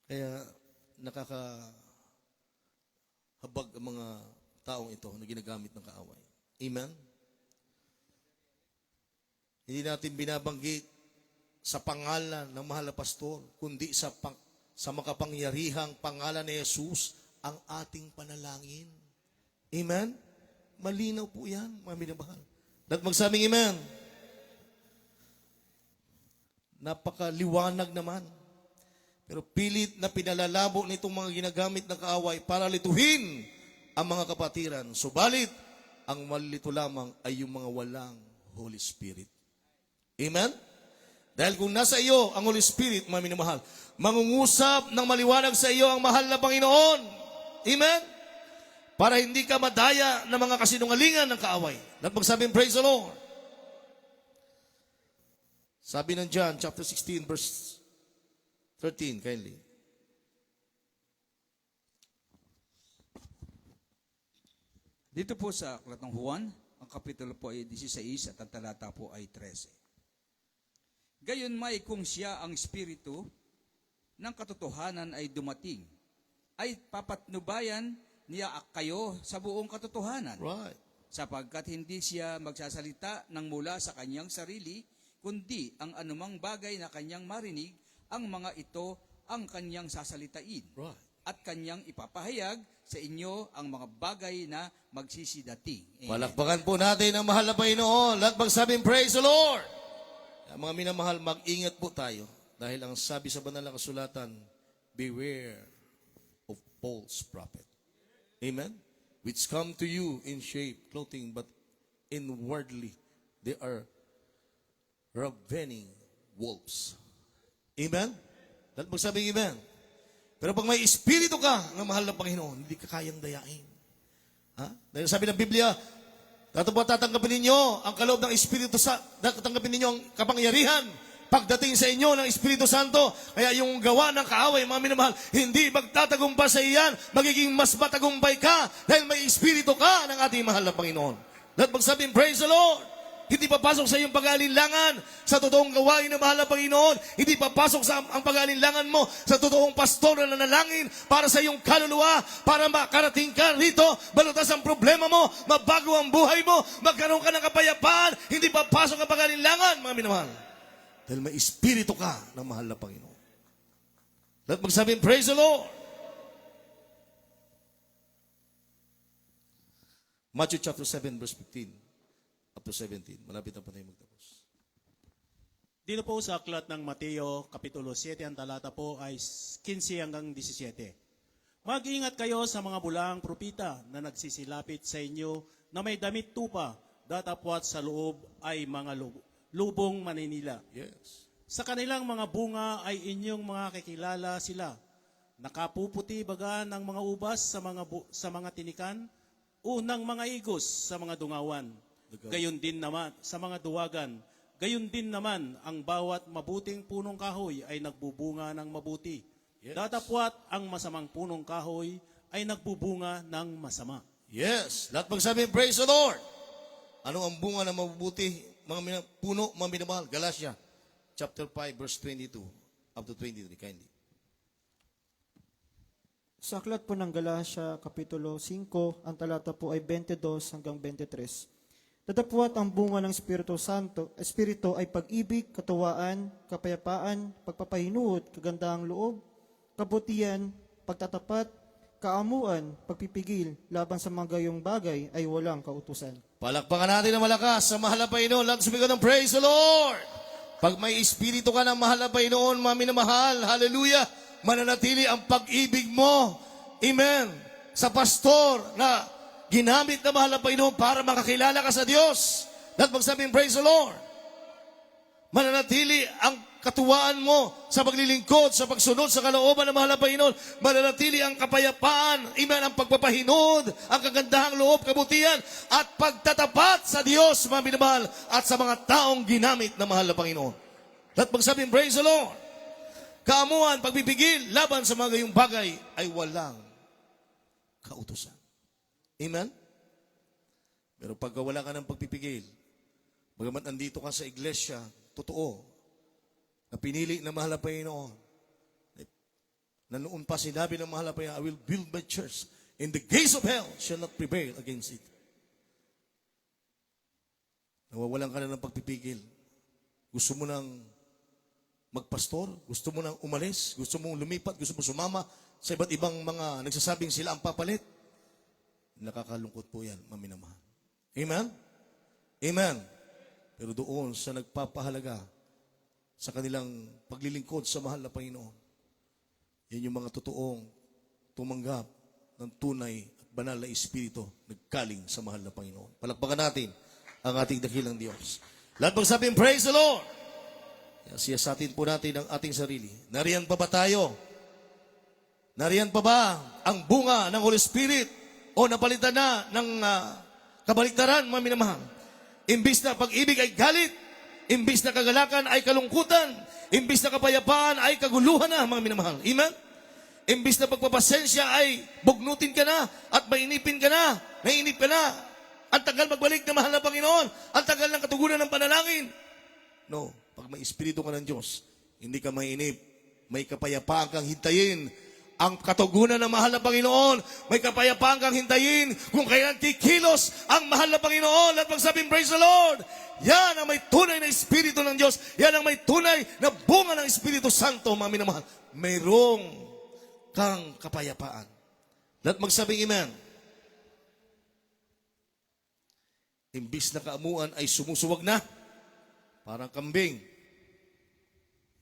Kaya nakakahabag ang mga taong ito na ginagamit ng kaaway. Amen? Hindi natin binabanggit sa pangalan ng mahal na pastor, kundi sa makapangyarihang pangalan ni Jesus ang ating panalangin. Amen? Malinaw po yan, mga minamahal. At magsabing amen. Napakaliwanag naman. Pero pilit na pinalalabo nitong mga ginagamit ng kaaway para lituhin ang mga kapatiran. Subalit, ang malito lamang ay yung mga walang Holy Spirit. Amen? Dahil kung nasa iyo ang Holy Spirit, mga minamahal, mangungusap ng maliwanag sa iyo ang mahal na Panginoon. Amen? Para hindi ka madaya ng mga kasinungalingan ng kaaway. At magsabing, praise the Lord. Sabi ng John, chapter 16, verse 13, kindly. Dito po sa aklat ng Juan, ang kapitulo po ay 16 at ang talata po ay 13. Gayon may kung siya ang espiritu ng katotohanan ay dumating, ay papatnubayan niya kayo sa buong katotohanan. Right. Sapagkat hindi siya magsasalita ng mula sa kanyang sarili, kundi ang anumang bagay na kanyang marinig, ang mga ito ang kanyang sasalitain. Right. At kanyang ipapahayag sa inyo ang mga bagay na magsisidating. Amen. Palakpakan po natin ang mahal na Panginoon. Lahat magsabing, praise the Lord. Mga minamahal, mag-ingat po tayo. Dahil ang sabi sa banal na kasulatan, beware of false prophet. Amen? Which come to you in shape, clothing, but inwardly they are ravening wolves. Amen? Lahat magsabing amen. Pero pag may espiritu ka ng mahal na Panginoon, hindi ka kayang dayain. Ha? Dahil sabi ng Biblia, tatanggapin ninyo ang kaloob ng Espiritu tatanggapin ninyo ang kapangyarihan pagdating sa inyo ng Espiritu Santo. Kaya yung gawa ng kaaway, mga minamahal, hindi magtatagumpay sa iyan, magiging mas matagumpay ka dahil may Espiritu ka ng ating mahal na Panginoon. At magsabing, praise the Lord. Hindi papasok sa iyong pag-aalinlangan sa totoong gawain na mahal na Panginoon. Hindi papasok sa ang pag-aalinlangan mo sa totoong pastor na nanalangin para sa iyong kaluluwa, para makarating ka rito, balutas ang problema mo, mabago ang buhay mo, magkaroon ka ng kapayapaan. Hindi papasok ang pag-aalinlangan, mga minamahal. Dahil may espiritu ka ng mahal na Panginoon. Let magsabihin, praise the Lord. Matthew chapter 7 verse 15 up to 17. Malapit na pa tayo magtapos. Dito po sa aklat ng Mateo, Kapitulo 7, ang talata po ay 15 hanggang 17. Mag-ingat kayo sa mga bulang propita na nagsisilapit sa inyo na may damit tupa, datapwat sa loob ay mga lubong maninila. Yes. Sa kanilang mga bunga ay inyong mga kakilala sila. Nakapuputi baga ng mga ubas sa mga tinikan, unang mga igos sa mga dungawan. Gayon din naman sa mga duwagan. Gayon din naman ang bawat mabuting punong kahoy ay nagbubunga ng mabuti. Yes. Datapwat ang masamang punong kahoy ay nagbubunga ng masama. Yes. Lahat magsabi, praise the Lord. Ano ang bunga ng mabubuti? Puno, mga minamahal. Galatia chapter 5 verse 22 up to 23. Kindly. Sa aklat po ng Galacia, Kapitulo 5, ang talata po ay 22 hanggang 23. Datapwat ang bunga ng Espiritu ay pag-ibig, katuwaan, kapayapaan, pagpapahinuot, kagandahang loob, kabutihan, pagtatapat, kaamuan, pagpipigil, laban sa mga gayong bagay ay walang kautusan. Palakpakan natin ng malakas sa mahal na Panginoon. Lahat sumigaw ng praise the Lord. Pag may espiritu ka ng mahal na Panginoon, mga minamahal, hallelujah, mananatili ang pag-ibig mo. Amen. Sa pastor na ginamit na mahal na Panginoon para makakilala ka sa Diyos. Lahat magsabing, praise the Lord. Mananatili ang katuwaan mo sa paglilingkod, sa pagsunod sa kalooban ng mahal na Panginoon. Mananatili ang kapayapaan, amen, ang pagpapahinod, ang kagandahang loob, kabutihan, at pagtatapat sa Diyos, mga minamahal, at sa mga taong ginamit na mahal na Panginoon. Lahat magsabing, praise the Lord. Kaamuan, pagpipigil, laban sa mga gayong bagay ay walang kautusan. Amen? Pero pagka wala ka ng pagpipigil, bagamat nandito ka sa iglesia, totoo, na pinili na mahal na Panginoon, na noon pa sinabi ng mahal na Panginoon, I will build my church, and the gates of hell shall not prevail against it. Nawawalan ka na ng pagpipigil. Gusto mo nang magpastor, gusto mo nang umalis, gusto mong lumipat, gusto mo sumama sa iba't ibang mga nagsasabing sila ang papalit. Nakakalungkot po yan, maminamahal. Amen? Amen. Pero doon sa nagpapahalaga sa kanilang paglilingkod sa mahal na Panginoon, yan yung mga totoong tumanggap ng tunay at banal na espiritu nagkaling sa mahal na Panginoon. Palakpakan natin ang ating dakilang Diyos. Lahat magsabing, praise the Lord! Siyasatin po natin ang ating sarili. Nariyan pa ba tayo? Nariyan pa ba ang bunga ng Holy Spirit? O napalitan na ng kabaliktaran, mga minamahal? Imbis na pag-ibig ay galit, imbis na kagalakan ay kalungkutan, imbis na kapayapaan ay kaguluhan na, mga minamahal. Amen? Imbis na pagpapasensya ay bugnutin ka na at mainipin ka na, nainip ka na. Ang tagal magbalik na mahal na Panginoon, ang tagal ng katugunan ng panalangin. No, pag may espiritu ka ng Diyos, hindi ka mainip, may kapayapaan kang hintayin. Ang katugunan ng mahal na Panginoon, may kapayapaan kang hintayin kung kailan kikilos ang mahal na Panginoon at magsabing, praise the Lord. Yan ang may tunay na Espiritu ng Diyos. Yan ang may tunay na bunga ng Espiritu Santo, mga minamahal. Mayroong kang kapayapaan. At magsabing amen. Imbis na kaamuan ay sumusuwag na, parang kambing.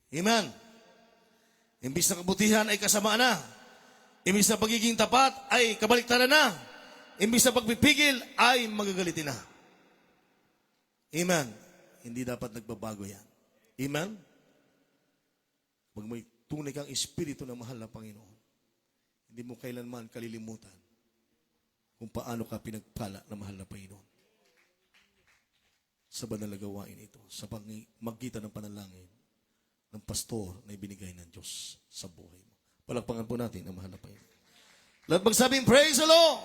Amen. Imbis na kabutihan ay kasama na. Imbis na pagiging tapat ay kabaliktaran na. Imbis na pagpipigil ay magagalitin na. Amen. Hindi dapat nagbabago yan. Amen. Pag may tunay kang espiritu na mahal na Panginoon, hindi mo kailanman kalilimutan kung paano ka pinagpala na mahal na Panginoon. Sa banal na gawain ito, sa magitan ng panalangin ng pastor na ibinigay ng Diyos sa buhay mo. Palakpakan po natin ang mahal na Panginoon. Lahat magsabing, praise the Lord!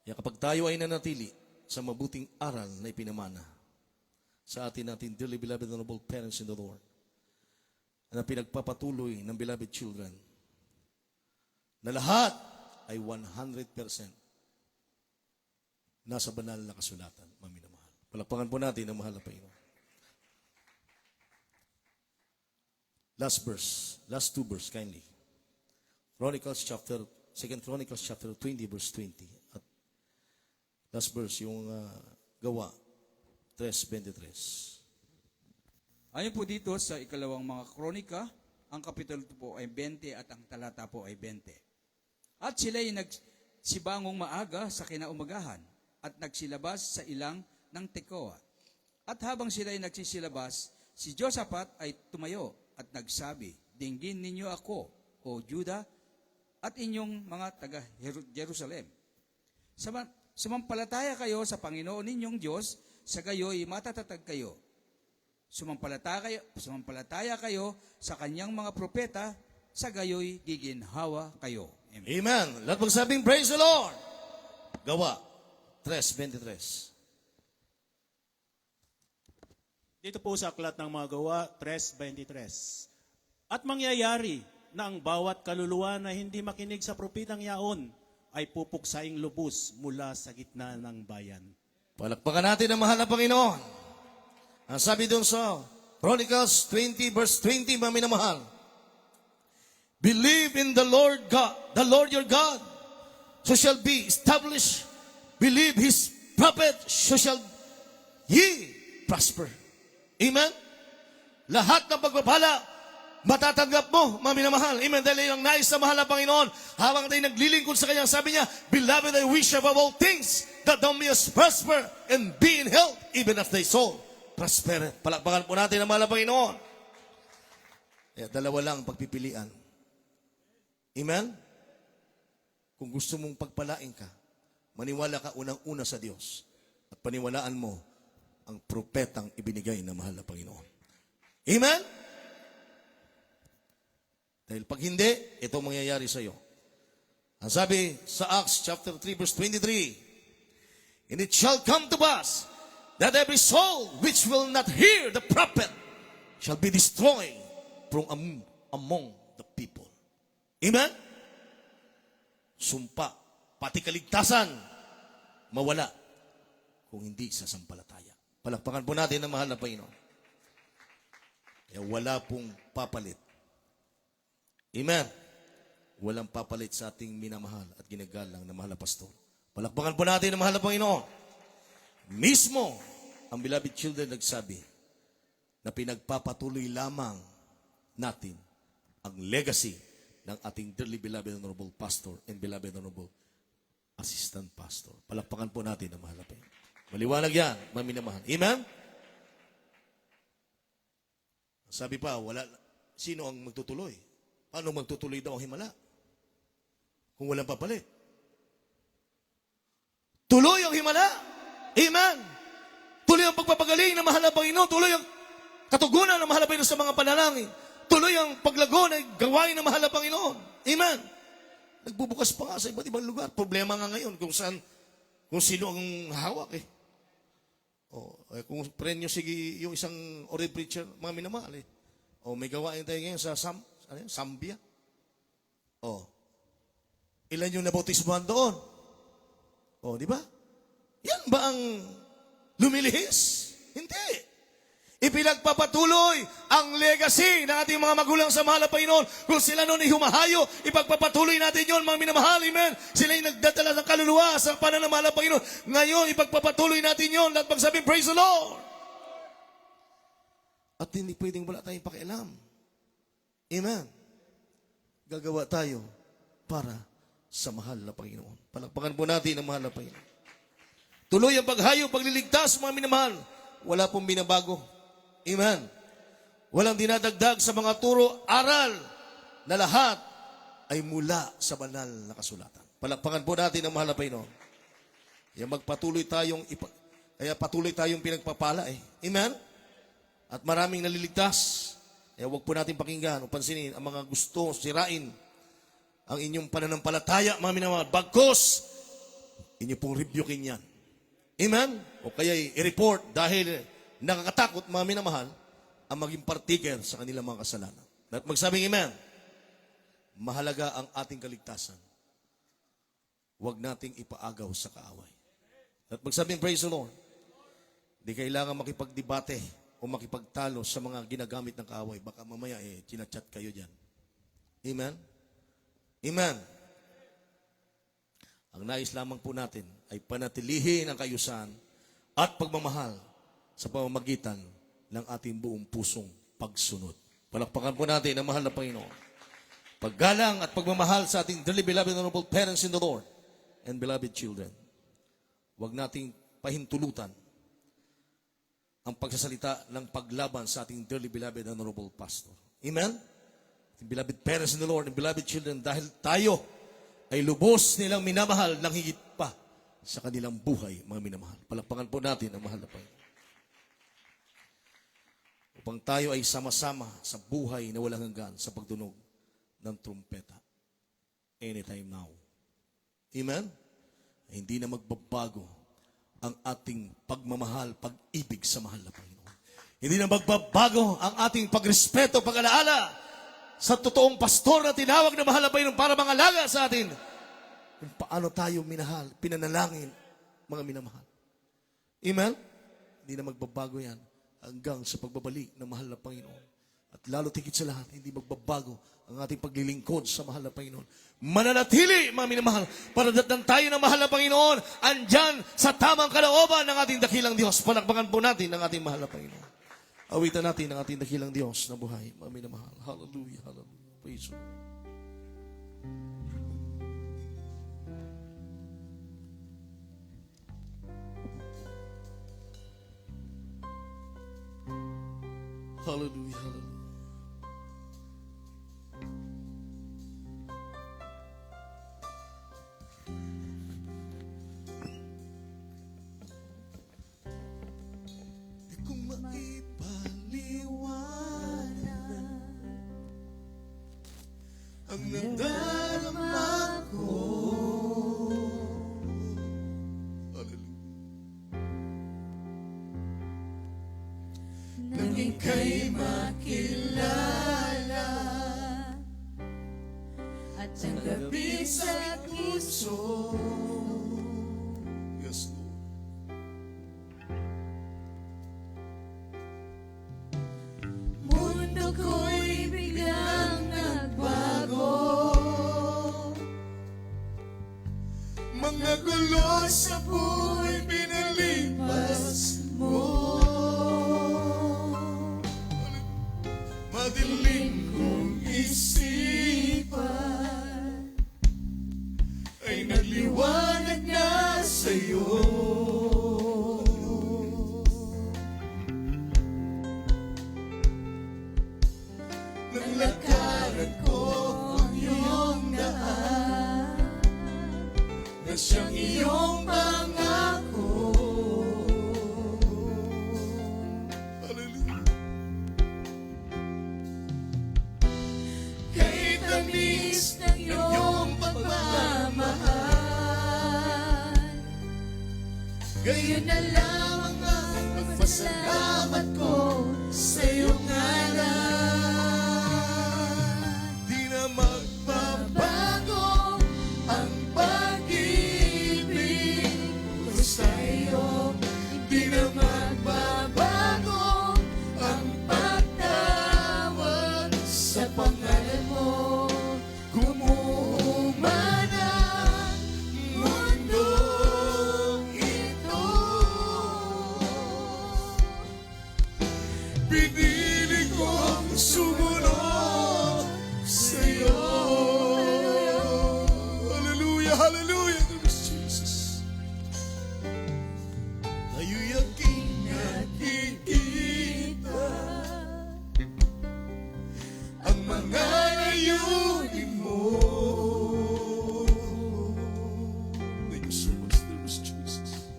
Kaya kapag tayo ay nanatili sa mabuting aral na ipinamana sa atin dearly beloved honorable parents in the Lord, na pinagpapatuloy ng beloved children, na lahat ay 100% nasa banal na kasulatan, mga minamahal. Palakpakan po natin ang mahal na Panginoon. Last verse, last 2 verse, kindly. Second Chronicles chapter 20, verse 20. At last verse, yung Gawa 3:23. Ayon po dito sa ikalawang mga kronika, ang kapitulo po ay 20 at ang talata po ay 20. At sila'y nagsibangong maaga sa kinaumagahan at nagsilabas sa ilang ng Tekoa. At habang sila'y nagsisilabas, si Josaphat ay tumayo at nagsabi, "Dinggin ninyo ako, O Juda, at inyong mga taga Jerusalem. Sumampalataya kayo sa Panginoon ninyong Diyos, sa gayoy matatatag kayo. Sumampalataya kayo sa kanyang mga propeta, sa gayoy giginhawa kayo." Amen. Amen. Lahat magsabing, praise the Lord. Gawa 3:23. Dito po sa aklat ng mga Gawa 3:23. At mangyayari na ang bawat kaluluwa na hindi makinig sa propetang yaon ay pupuksaing lubos mula sa gitna ng bayan. Palakpakan natin ang mahal na Panginoon. Ang sabi doon sa Chronicles 20, verse 20, mga minamahal, "Believe in the Lord God, the Lord your God, so shall be established. Believe His prophet, so shall ye prosper." Amen? Lahat ng pagpapala, matatanggap mo, mga minamahal. Amen? Dahil ang nais sa mahal na Panginoon, habang tayo naglilingkod sa Kanya, sabi niya, "Beloved, I wish above all things that thou mayest prosper and be in health, even as thy soul prosper." Palakpakan po natin ang mahal na Panginoon. Kaya dalawa lang ang pagpipilian. Amen? Kung gusto mong pagpalain ka, maniwala ka unang-una sa Diyos at paniwalaan mo ang propetang ibinigay ng mahal na Panginoon. Amen? Dahil pag hindi, ito mangyayari sa iyo. Ang sabi sa Acts chapter 3 verse 23, "And it shall come to pass that every soul which will not hear the prophet shall be destroyed from among the people." Amen? Sumpa, pati kaligtasan, mawala kung hindi sasampalataya. Palakpakan po natin ang mahal na Panginoon. Kaya wala pong papalit. Amen. Walang papalit sa ating minamahal at ginagalang na mahal na pastor. Palakpakan po natin ang mahal na Panginoon. Mismo, ang beloved children nagsabi na pinagpapatuloy lamang natin ang legacy ng ating dearly beloved honorable pastor and beloved honorable assistant pastor. Palakpakan po natin ang mahal na Panginoon. Maliwanag yan, mga minamahal. Amen? Sabi pa, sino ang magtutuloy? Paano magtutuloy daw ang himala? Kung walang papalit. Tuloy ang himala. Amen. Tuloy ang pagpapagaling ng mahal na Panginoon. Tuloy ang katugunan ng mahal na Panginoon sa mga panalangin. Tuloy ang paglago na gawain ng mahal na Panginoon. Amen. Nagbubukas pa nga sa iba't ibang lugar. Problema nga ngayon kung sino ang hawak eh. Kung friend nyo sige yung isang oral preacher, mga minamahal eh. May gawain tayo ngayon sa Zambia. Ilan yung nabautismuhan doon? Di ba? Yan ba ang lumilihis? Hindi. Ipinagpapatuloy ang legacy ng ating mga magulang sa mahal na Panginoon. Kung sila noon ay humahayo, ipagpapatuloy natin yon, mga minamahal. Amen. Sila yung nagdadala ng kaluluwa sa pananamahal ng Panginoon. Ngayon, ipagpapatuloy natin yon. At magsabi, praise the Lord. At hindi pwedeng wala tayong pakialam. Amen. Gagawa tayo para sa mahal na Panginoon. Palakpakan po natin ang mahal na Panginoon. Tuloy ang paghayo, pagliligtas, mga minamahal. Wala pong binabago. Amen. Walang dinadagdag sa mga turo, aral na lahat ay mula sa banal na kasulatan. Palakpakan po natin ang mahal na Panginoon. Kaya patuloy tayong pinagpapala eh. Amen. At maraming naliligtas. Kaya huwag po natin pakinggan o pansinin ang mga gusto sirain ang inyong pananampalataya, mga minamahal. Bagkos, inyo pong rebuking yan. Amen? O kaya i-report dahil nakakatakot mga minamahal ang maging partaker sa kanilang mga kasalanan. At magsabing amen. Mahalaga ang ating kaligtasan. Huwag nating ipaagaw sa kaaway. At magsabing praise the Lord. Di kailangan makipagdebate o makipagtalo sa mga ginagamit ng kaaway. Baka mamaya chinachat kayo dyan. Amen? Amen. Ang nais lamang po natin ay panatilihin ang kayusan at pagmamahal sa pamamagitan ng ating buong pusong pagsunod. Palakpakan po natin ang mahal na Panginoon. Paggalang at pagmamahal sa ating dearly beloved and honorable parents in the Lord and beloved children. Huwag nating pahintulutan ang pagsasalita ng paglaban sa ating dearly beloved and honorable pastor. Amen? Ating beloved parents in the Lord and beloved children, dahil tayo ay lubos nilang minamahal ng higit pa sa kanilang buhay, mga minamahal. Palakpakan po natin ang mahal na Panginoon. Upang tayo ay sama-sama sa buhay na walang hanggan sa pagtunog ng trumpeta. Anytime now. Amen? Hindi na magbabago ang ating pagmamahal, pag-ibig sa mahal na Panginoon. Hindi na magbabago ang ating pagrespeto, pag-alaala sa totoong pastor na tinawag na mahal na Panginoon para mangalaga sa atin. Kung paano tayo minahal, pinanalangin, mga minamahal. Amen? Hindi na magbabago yan hanggang sa pagbabalik ng mahal na Panginoon. At lalo tigit sa lahat, hindi magbabago ang ating paglilingkod sa mahal na Panginoon. Mananatili, mga minamahal, para datnan tayo ng mahal na Panginoon, andyan sa tamang kalooban ng ating dakilang Diyos. Palakpakan po natin ng ating mahal na Panginoon. Awitan natin ang ating dakilang Diyos na buhay, mga minamahal. Hallelujah, hallelujah. Praise the Lord. Hallelujah, hallelujah. Di ko maipaliwanag ang nadarama ko. Naging kay makilala at tanggapin sa puso. Yes, Lord. Mundo ko'y biglang nagbago. Mga gulo sa buhay pinalipas mo. Madilim kong isipan ay nagliwanag na sa'yo. Naglakaran ko ang iyong daan na siyang iyong pangako. Hallelujah. Kay tamis ng iyong pagmamahal, gayon na lamang ang pagpasalamat ko sa iyong ngalan. Di na magbabago Ang pag-ibig ko sa iyo, di na magbabago ang pagtawag sa pangalan mo. Gumuman ang mundong ito. pinili kong sumunod sa'yo. Hallelujah, hallelujah. Praise Jesus. Tayo'y aking nakikita ang mga layunin mo. Thank you so much, Praise Jesus.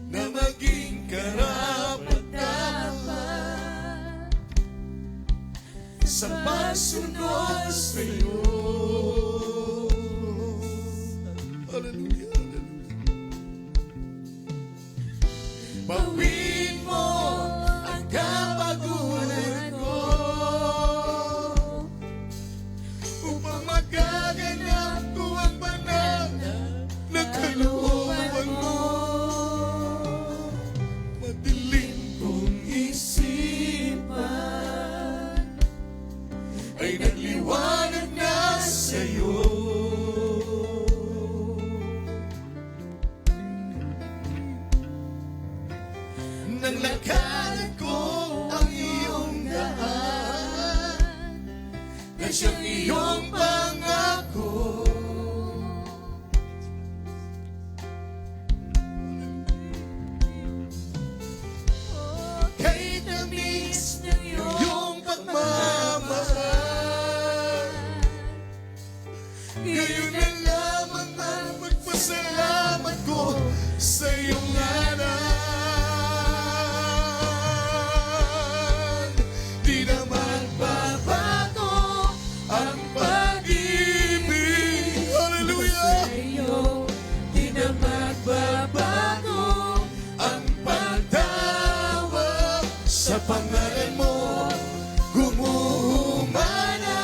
Na maging karapat-dapat sa pagsunod sa'yo. Hallelujah, hallelujah. na siyang iyong pangako. Kay tamis ng iyong pagmamahal, ngayon na lamang ang magpasalamat ko sa iyong ngalan. Di na magbabago ang pag-ibig, hallelujah, sa iyo. Di na magbabago ang pagtawag sa pangalan mo. Gumuhumana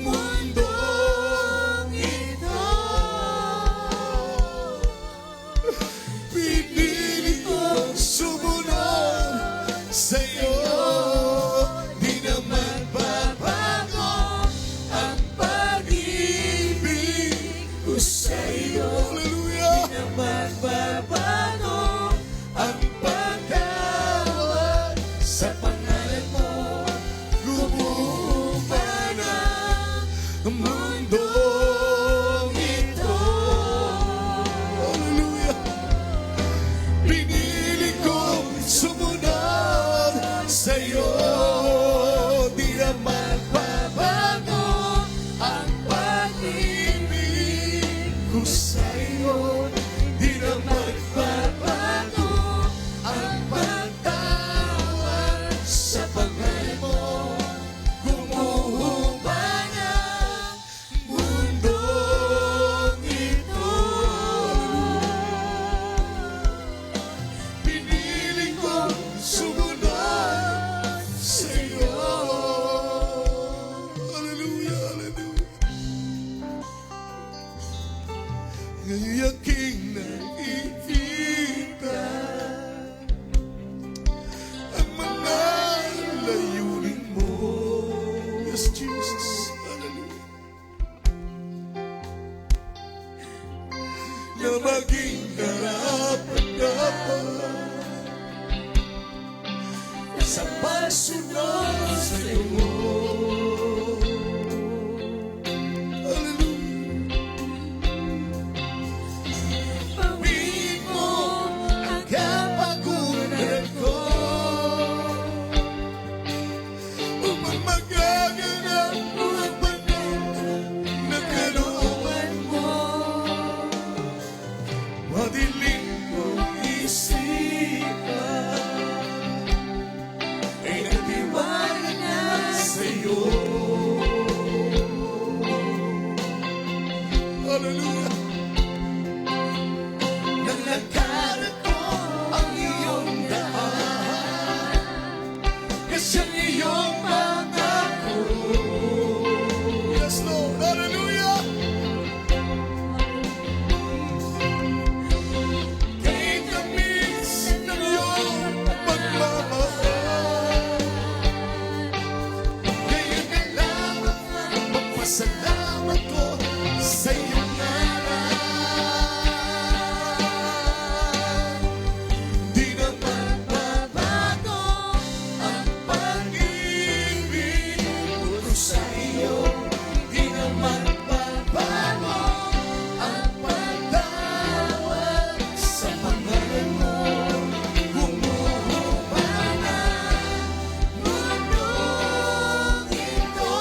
mundong ito. Pinili kong sumunod sa iyo. Di na magbabago ang pag-ibig ko sa iyo. Hallelujah. Di na magbabago ang pagtawag sa pangalan mo. Gumuhumana ang mundong ito. Hallelujah. Pinili kong sumunod sa iyo. Di na magbabago ang pag-ibig ko sa iyo. Di na magbabago ang pagtawag sa pangalan mo. Gumuhumana mundong ito. Pinili kong sumunod sa iyo. Hallelujah, hallelujah. Ngayon'y aking nakikita ang mga layunin mo. Yes, Jesus. Hallelujah. Na maging karapat-dapat sa pagsunod sa iyo. Hallelujah. Pawin mo ang kapaguran ko upang magaganap ang panahon na kalooban mo. Madilim kong isipan ay nagtiwala na sa iyo. Hallelujah. Naglakad ko ang iyong daan, kasi ang iyong pangako. Yes, Lord. Hallelujah. Kay tamis ng iyong pagmamahal, ngayon na lamang ang magpasalamat ko sa iyong ngalan. Di na magbabago ang pag-ibig ko sa iyo. Di na magbabago ang pagtawag sa pangalan mo. Gumuhumana mundong ito.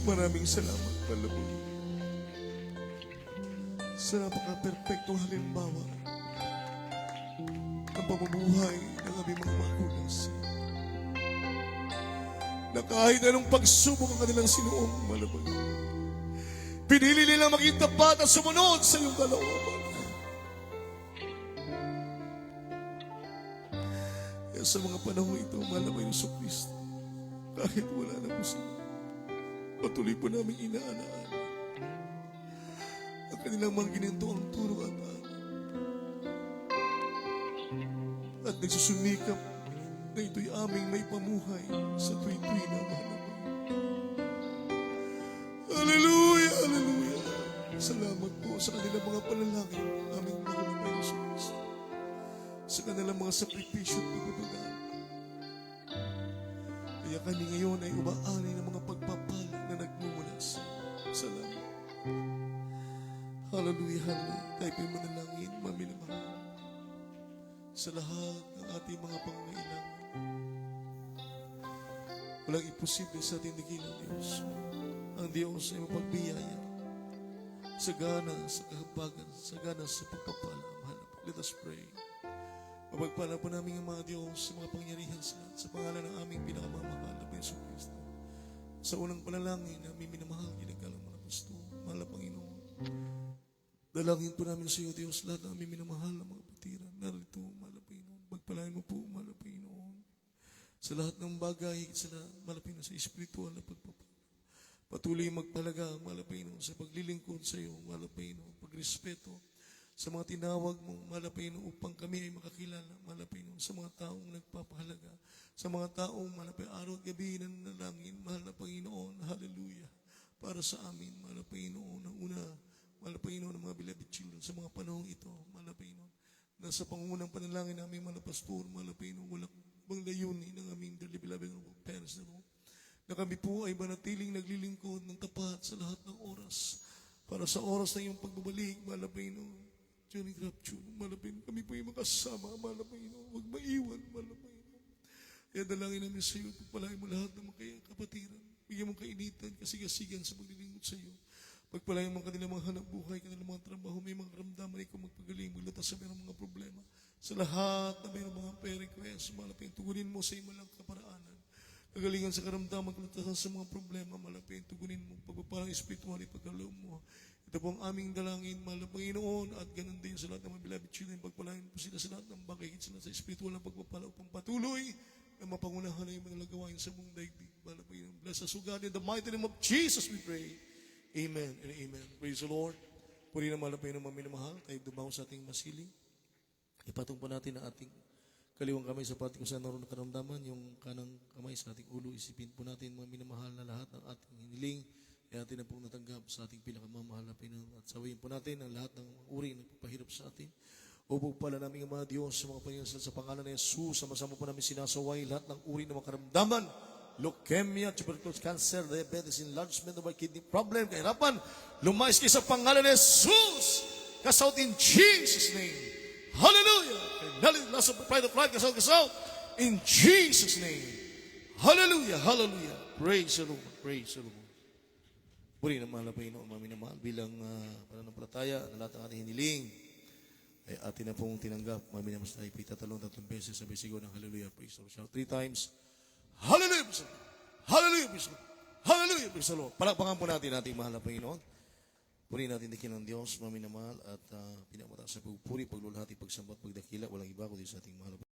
Maraming salamat, Palaboy. Sa napaka-perfectong halimbawa ng pamumuhay ng aming mga magulang na kahit anong pagsubok ang kanilang sinuong, Palaboy, pinili nila maging tapat at sumunod sa iyong kalooban. Kaya sa mga panahon ito, Palaboy ng Kristo, kahit wala na po sila, patuloy po namin inaalaan ang kanilang mga gininto ang turo at amin. At nagsusumikap na ito'y aming may pamuhay sa tuwi-tuwi na Palaboy. Hallelujah! Hallelujah! Salamat po sa kanilang mga panalangin, aming nakalapay na Diyos. Sa kanilang mga sakripisyo at pagbabagaan. Kaya kami ngayon ay umaani ng mga pagpapala na nagmumula sa salamat. Hallelujah, hallelujah. Tayo po'y manalangin, maminamahal sa lahat ng ating mga pangangailangan. Walang imposible sa ating dakilang Diyos. Ang Diyos ay mapagbiyaya, sagana sa kahabagan, sagana sa pagpapala. Let us pray. Mapagpala po namin ang mga Diyos sa mga pangyarihan sa pangalan ng aming pinakamamahal na Yesu Cristo. Sa unang panalangin na aming minamahal, ginagalang mga gusto, mahal na Panginoon. Dalangin po namin sa iyo, Diyos, lahat ng aming minamahal na mga patiran. Narito, mahal na Panginoon. Pagpalain mo po, mahal na Panginoon. Sa lahat ng bagay, sa mahal na Panginoon, sa espiritual na pagpapala. Patuloy magpalaga, mahal na Panginoon, sa paglilingkod sa iyo, mahal na Panginoon, pagrespeto sa mga tinawag mo, mahal na Panginoon, upang kami ay makakilala, mahal na Panginoon, sa mga taong nagpapahalaga, sa mga taong, mahal na Panginoon, araw at gabi na nanalangin, mahal na Panginoon, hallelujah, para sa amin, mahal na Panginoon, ang una, mahal na Panginoon, ng mga beloved children, sa mga panahong ito, mahal na Panginoon, na sa pangunang panalangin namin, mahal na pastor, mahal na Panginoon, walang bang layunin ng aming dearly beloved parents na na kami po ay manatiling naglilingkod ng tapat sa lahat ng oras, para sa oras na iyong pagbabalik, mahal na Panginoon, during rapture, mahal na Panginoon, kami po ay makasama, mahal na Panginoon, huwag maiwan, mahal na Panginoon. Kaya dalangin namin sa iyo, pagpalain mo lahat ng mga kapatiran, bigyan mong kainitan, kasigasigan sa paglilingkod sa iyo. Pagpalain mo kanilang mga hanap buhay, kanilang mga trabaho, may mga karamdaman, ikaw magpagaling, maglutas sa mayroong mga problema. Sa lahat na mayroong mga prayer requests, mahal na Panginoon, tugunin mo sa iyo malang kaparaanan. Kagalingan sa karamdaman, kalutasan sa mga problema, mahal na Panginoon, tugunin mo, pagpapalang espiritual, ipagkaloob mo. Ito po ang aming dalangin, mahal na Panginoon, at ganun din sa lahat ng mga beloved children, pagpalain po sila sa lahat ng bagay, sila sa espiritual na pagpapala upang patuloy na mapangunahan na yung mga gawain sa buong daigdig. Mahal na Panginoon, bless us, O God, in the mighty name of Jesus we pray. Amen and amen. Praise the Lord. Puri na mahal na Panginoon, maminamahal, tayo dumaw sa ating masiling. Ipatong po natin ang ating kaliwang kamay sa pating kung saan naroon na karamdaman, yung kanang kamay sa ating ulo, isipin po natin mga minamahal na lahat ng ating hiniling, ay atin na pong natanggap sa ating pinakamamahal na Panginoon. At sawayin po natin ang lahat ng uri na nagpapahirap sa atin. Upang pala namin ang mga Diyos sa mga Panginoon sa pangalan ng Jesus, sama-sama po namin sinasaway lahat ng uri ng mga karamdaman, leukemia, tuberculosis, cancer, diabetes, enlargement of our kidney problem, kahirapan, lumayas kayo sa pangalan ng Jesus, kasaut in Jesus' name. Hallelujah! Loss of pride of life, kasaut, in Jesus' name. Hallelujah! Hallelujah! Praise the Lord! Praise the Lord! Puri na mahal na Panginoon, maminamahal, bilang pananampalataya na lahat ng ating hiniling, ay atin na pong tinanggap, maminamahal tayo, tatalong 3 beses, sabi sigaw ng hallelujah, praise the Lord. Shout 3 times, hallelujah, praise the Lord. Hallelujah, praise the Lord. Hallelujah, praise the Lord. Palakpakan po natin ating mahal na Panginoon. Puri natin dikin ng Diyos, maminamahal, at pinakamataas sa pagpupuri, paglulhati, pagsambat, pagdakila, walang iba kundi sa ating mahal na Panginoon.